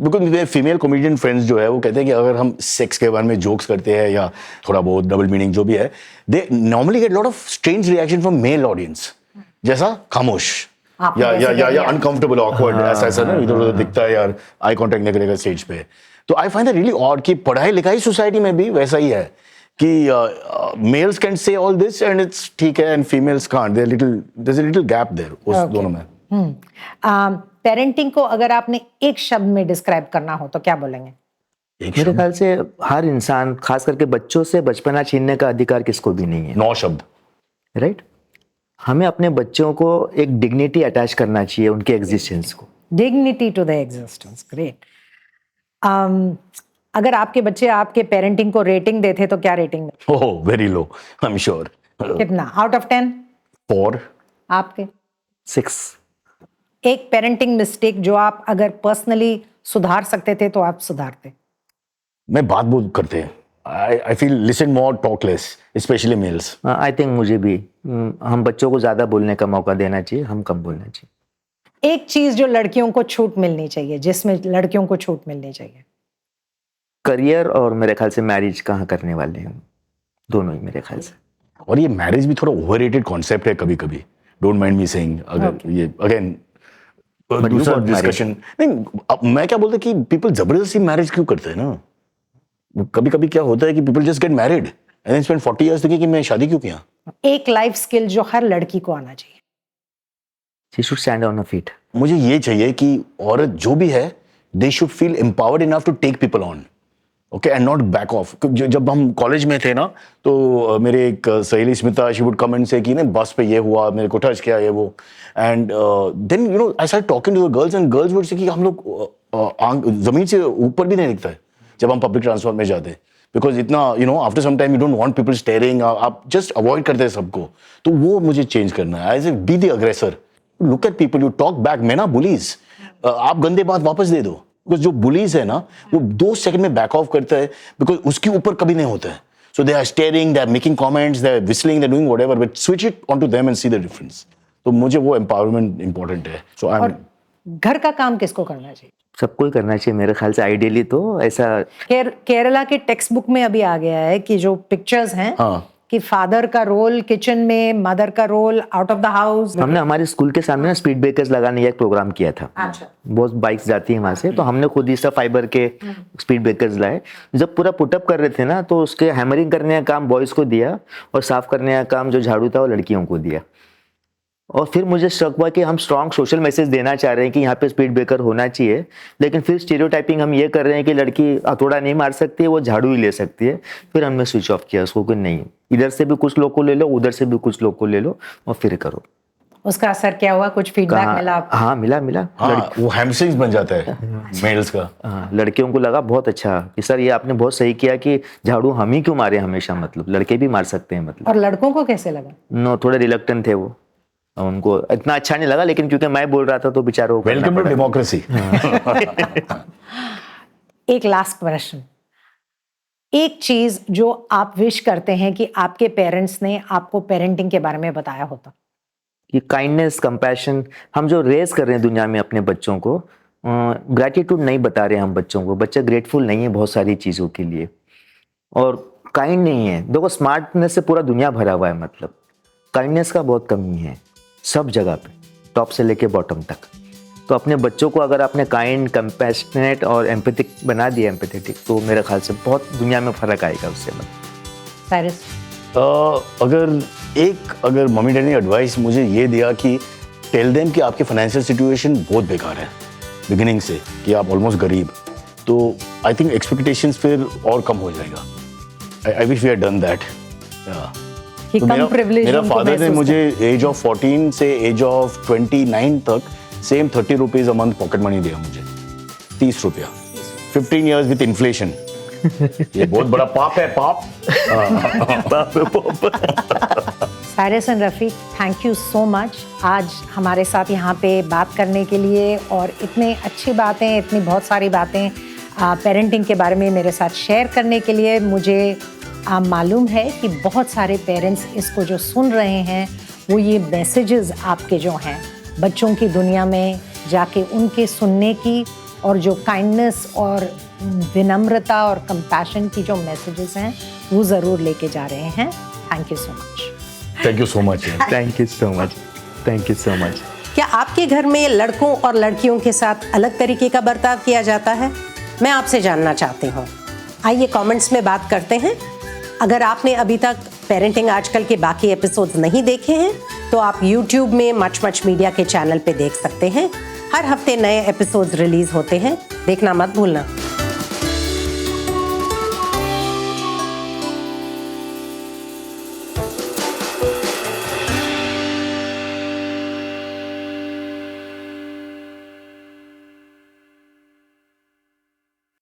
because मेरे female comedian friends जो है वो कहते हैं कि अगर हम सेक्स के बारे में जोक्स करते हैं या थोड़ा बहुत डबल मीनिंग जो भी है, they normally get a lot of strange reaction from male audience. जैसा खामोश या अनकंफर्टेबल ऑकवर्ड ऐसा ना इधर उधर दिखता है यार, आई कांटेक्ट नहीं करेगा स्टेज पे. तो I find that really odd कि पढ़ाई लिखाई सोसाइटी में भी वैसा ही है कि males can say all this and it's ठीक है and females can't. There is a little gap there उस दोनों में. पेरेंटिंग को अगर आपने एक शब्द में डिस्क्राइब करना हो तो क्या बोलेंगे? मेरे ख्याल से हर इंसान, खास करके बच्चों से बचपना छीनने का अधिकार किसको भी नहीं है. 9 शब्द. राइट. हमें अपने बच्चों को एक डिग्निटी अटैच करना चाहिए उनके एग्जिस्टेंस को. Dignity to the existence. Great. अगर आपके बच्चे आपके पेरेंटिंग को रेटिंग देते तो क्या रेटिंग देते? Oh very low, I am sure. कितना आउट ऑफ 10? 4. आपके? 6. एक पेरेंटिंग मिस्टेक जो आप अगर पर्सनली सुधार सकते थे तो आप सुधारते? मैं बात बहुत करते हैं. I feel listen more, talk less, especially males. I think मुझे भी हम बच्चों को ज्यादा बोलने का मौका देना चाहिए, हम कम बोलना चाहिए. एक चीज जो लड़कियों को छूट मिलनी चाहिए, जिसमें लड़कियों को छूट मिलनी चाहिए? करियर और मेरे ख्याल से मैरिज कहाँ करने वाले हैं, दोनों ही मेरे ख्याल से. और ये मैरिज भी थोड़ा ओवररेटेड कॉन्सेप्ट है कभी कभी. Don't mind me saying. अगर ये अगेन दूसरा डिस्कशन नहीं. अब मैं क्या बोलता कि पीपल जबरदस्ती मैरिज क्यों करते हैं ना. कभी कभी क्या होता है कि people just get married and then spend 40 years कि मैं शादी क्यों किया. एक लाइफ स्किल जो हर लड़की को आना चाहिए? She should stand on a feet. मुझे ये चाहिए कि औरत जो भी है they should feel empowered enough to take people on. Okay and not back off. जब हम कॉलेज में थे ना तो मेरे एक सहेली Smita she would come and से कि ना बस पे ये हुआ, मेरे को टच किया ये वो. And then you know I start talking to the girls and girls would say कि हम लोग जमीन से ऊपर भी नहीं दिखता है जब हम पब्लिक ट्रांसपोर्ट में जाते. बिकॉज इतना you know after some time you don't want people staring. आप जस्ट अवॉइड करते हैं सबको. तो वो मुझे चेंज करना है. As a be the aggressor. Look at people, you talk back. मैं ना बुलीज, आप गंदे बात वापस दे दो. बिकॉज जो बुलीज है ना वो 2 सेकंड में बैक ऑफ करता है बिकॉज उसके ऊपर कभी नहीं होता है. So they are staring, they are making comments, they are whistling, they are doing whatever, but switch it on to them and see the difference. तो मुझे वो एम्पावरमेंट इंपॉर्टेंट है. सो आई और घर का काम किसको करना चाहिए? सबको ही करना चाहिए मेरे ख्याल से. आइडियली तो ऐसा केरला के टेक्स्ट बुक में अभी आ गया है कि जो पिक्चर्स हैं हाँ. कि फादर का रोल किचन में, मदर का roll out of the house. हमने हमारे स्कूल के सामने ना स्पीड ब्रेकर्स लगाने का एक प्रोग्राम किया था. अच्छा. बहुत बाइक्स जाती हैं वहां से, तो हमने खुद ही सब फाइबर के स्पीड ब्रेकर्स लाए. जब पूरा पुटअप कर रहे थे ना तो उसके हैमरिंग करने का काम बॉयज को दिया और साफ करने का काम जो झाड़ू था वो लड़कियों को दिया. और फिर मुझे शक हुआ कि हम स्ट्रॉन्ग सोशल मैसेज देना चाह रहे हैं कि यहाँ पे स्पीड ब्रेकर होना चाहिए, लेकिन फिर स्टीरियोटाइपिंग हम ये कर रहे हैं कि लड़की हथौड़ा नहीं मार सकती है, वो झाड़ू ही ले सकती है. फिर हमने स्विच ऑफ किया उसको कि नहीं, इधर से भी कुछ लोग को ले लो, उधर से भी कुछ लोग को ले लो और फिर करो. उसका असर क्या हुआ? कुछ फीडबैक मिला आपको? हाँ मिला. हाँ, वो हैमस्ट्रिंग्स बन जाता है मेल्स का. हाँ, लड़कियों को लगा बहुत अच्छा कि सर ये आपने बहुत सही किया कि झाड़ू हम ही क्यों मारे हमेशा, मतलब लड़के भी मार सकते हैं मतलब. और लड़कों को कैसे लगा? नो, थोड़े रिलक्टेंट थे वो, उनको इतना अच्छा नहीं लगा, लेकिन क्योंकि मैं बोल रहा था तो बेचारों को वेलकम टू डेमोक्रेसी. एक लास्ट प्रश्न. एक चीज जो आप विश करते हैं कि आपके पेरेंट्स ने आपको पेरेंटिंग के बारे में बताया होता? कि काइंडनेस, कंपैशन हम जो रेज कर रहे हैं दुनिया में अपने बच्चों को, ग्रैटिट्यूड नहीं बता रहे हम बच्चों को. बच्चे ग्रेटफुल नहीं है बहुत सारी चीज़ों के लिए और काइंड नहीं है. देखो स्मार्टनेस से पूरा दुनिया भरा हुआ है, मतलब काइंडनेस का बहुत कमी है सब जगह पे, टॉप से लेके बॉटम तक. तो अपने बच्चों को अगर आपने काइंड, कंपैशनेट और एम्पैथिक बना दिया, एम्पैथेटिक, तो मेरे ख्याल से बहुत दुनिया में फ़र्क आएगा उससे. साइरस? अगर मम्मी डैडी ने एडवाइस मुझे ये दिया कि टेल देम कि आपकी फाइनेंशियल सिचुएशन बहुत बेकार है बिगिनिंग से, कि आप ऑलमोस्ट गरीब, तो आई थिंक एक्सपेक्टेशंस फिर और कम हो जाएगा. I wish we had done that. तो मेरा फादर ने मुझे एज ऑफ 14 से एज ऑफ 29 तक same 30 rupees a month pocket money दिया मुझे. 30 रुपया 15 years विद इन्फ्लेशन. ये बहुत बड़ा पाप है, पाप. Cyrus and Rafiq, thank you so much आज हमारे साथ यहाँ पे बात करने के लिए, और इतने अच्छी बातें, इतनी बहुत सारी बातें पेरेंटिंग के बारे में मेरे साथ शेयर करने के लिए। मुझे मालूम है कि बहुत सारे पेरेंट्स इसको जो सुन रहे हैं वो ये मैसेजेस आपके जो हैं बच्चों की दुनिया में जाके उनके सुनने की, और जो काइंडनेस और विनम्रता और कंपैशन की जो मैसेजेस हैं वो ज़रूर लेके जा रहे हैं। Thank you so much. Thank you so much. Thank you so much, thank you so much. क्या आपके घर में लड़कों और लड़कियों के साथ अलग तरीके का बर्ताव किया जाता है? मैं आपसे जानना चाहती हूँ। आइए कमेंट्स में बात करते हैं। अगर आपने अभी तक पेरेंटिंग आजकल के बाकी एपिसोड्स नहीं देखे हैं तो आप YouTube में मच मच मीडिया के चैनल पे देख सकते हैं। हर हफ्ते नए एपिसोड्स रिलीज होते हैं, देखना मत भूलना।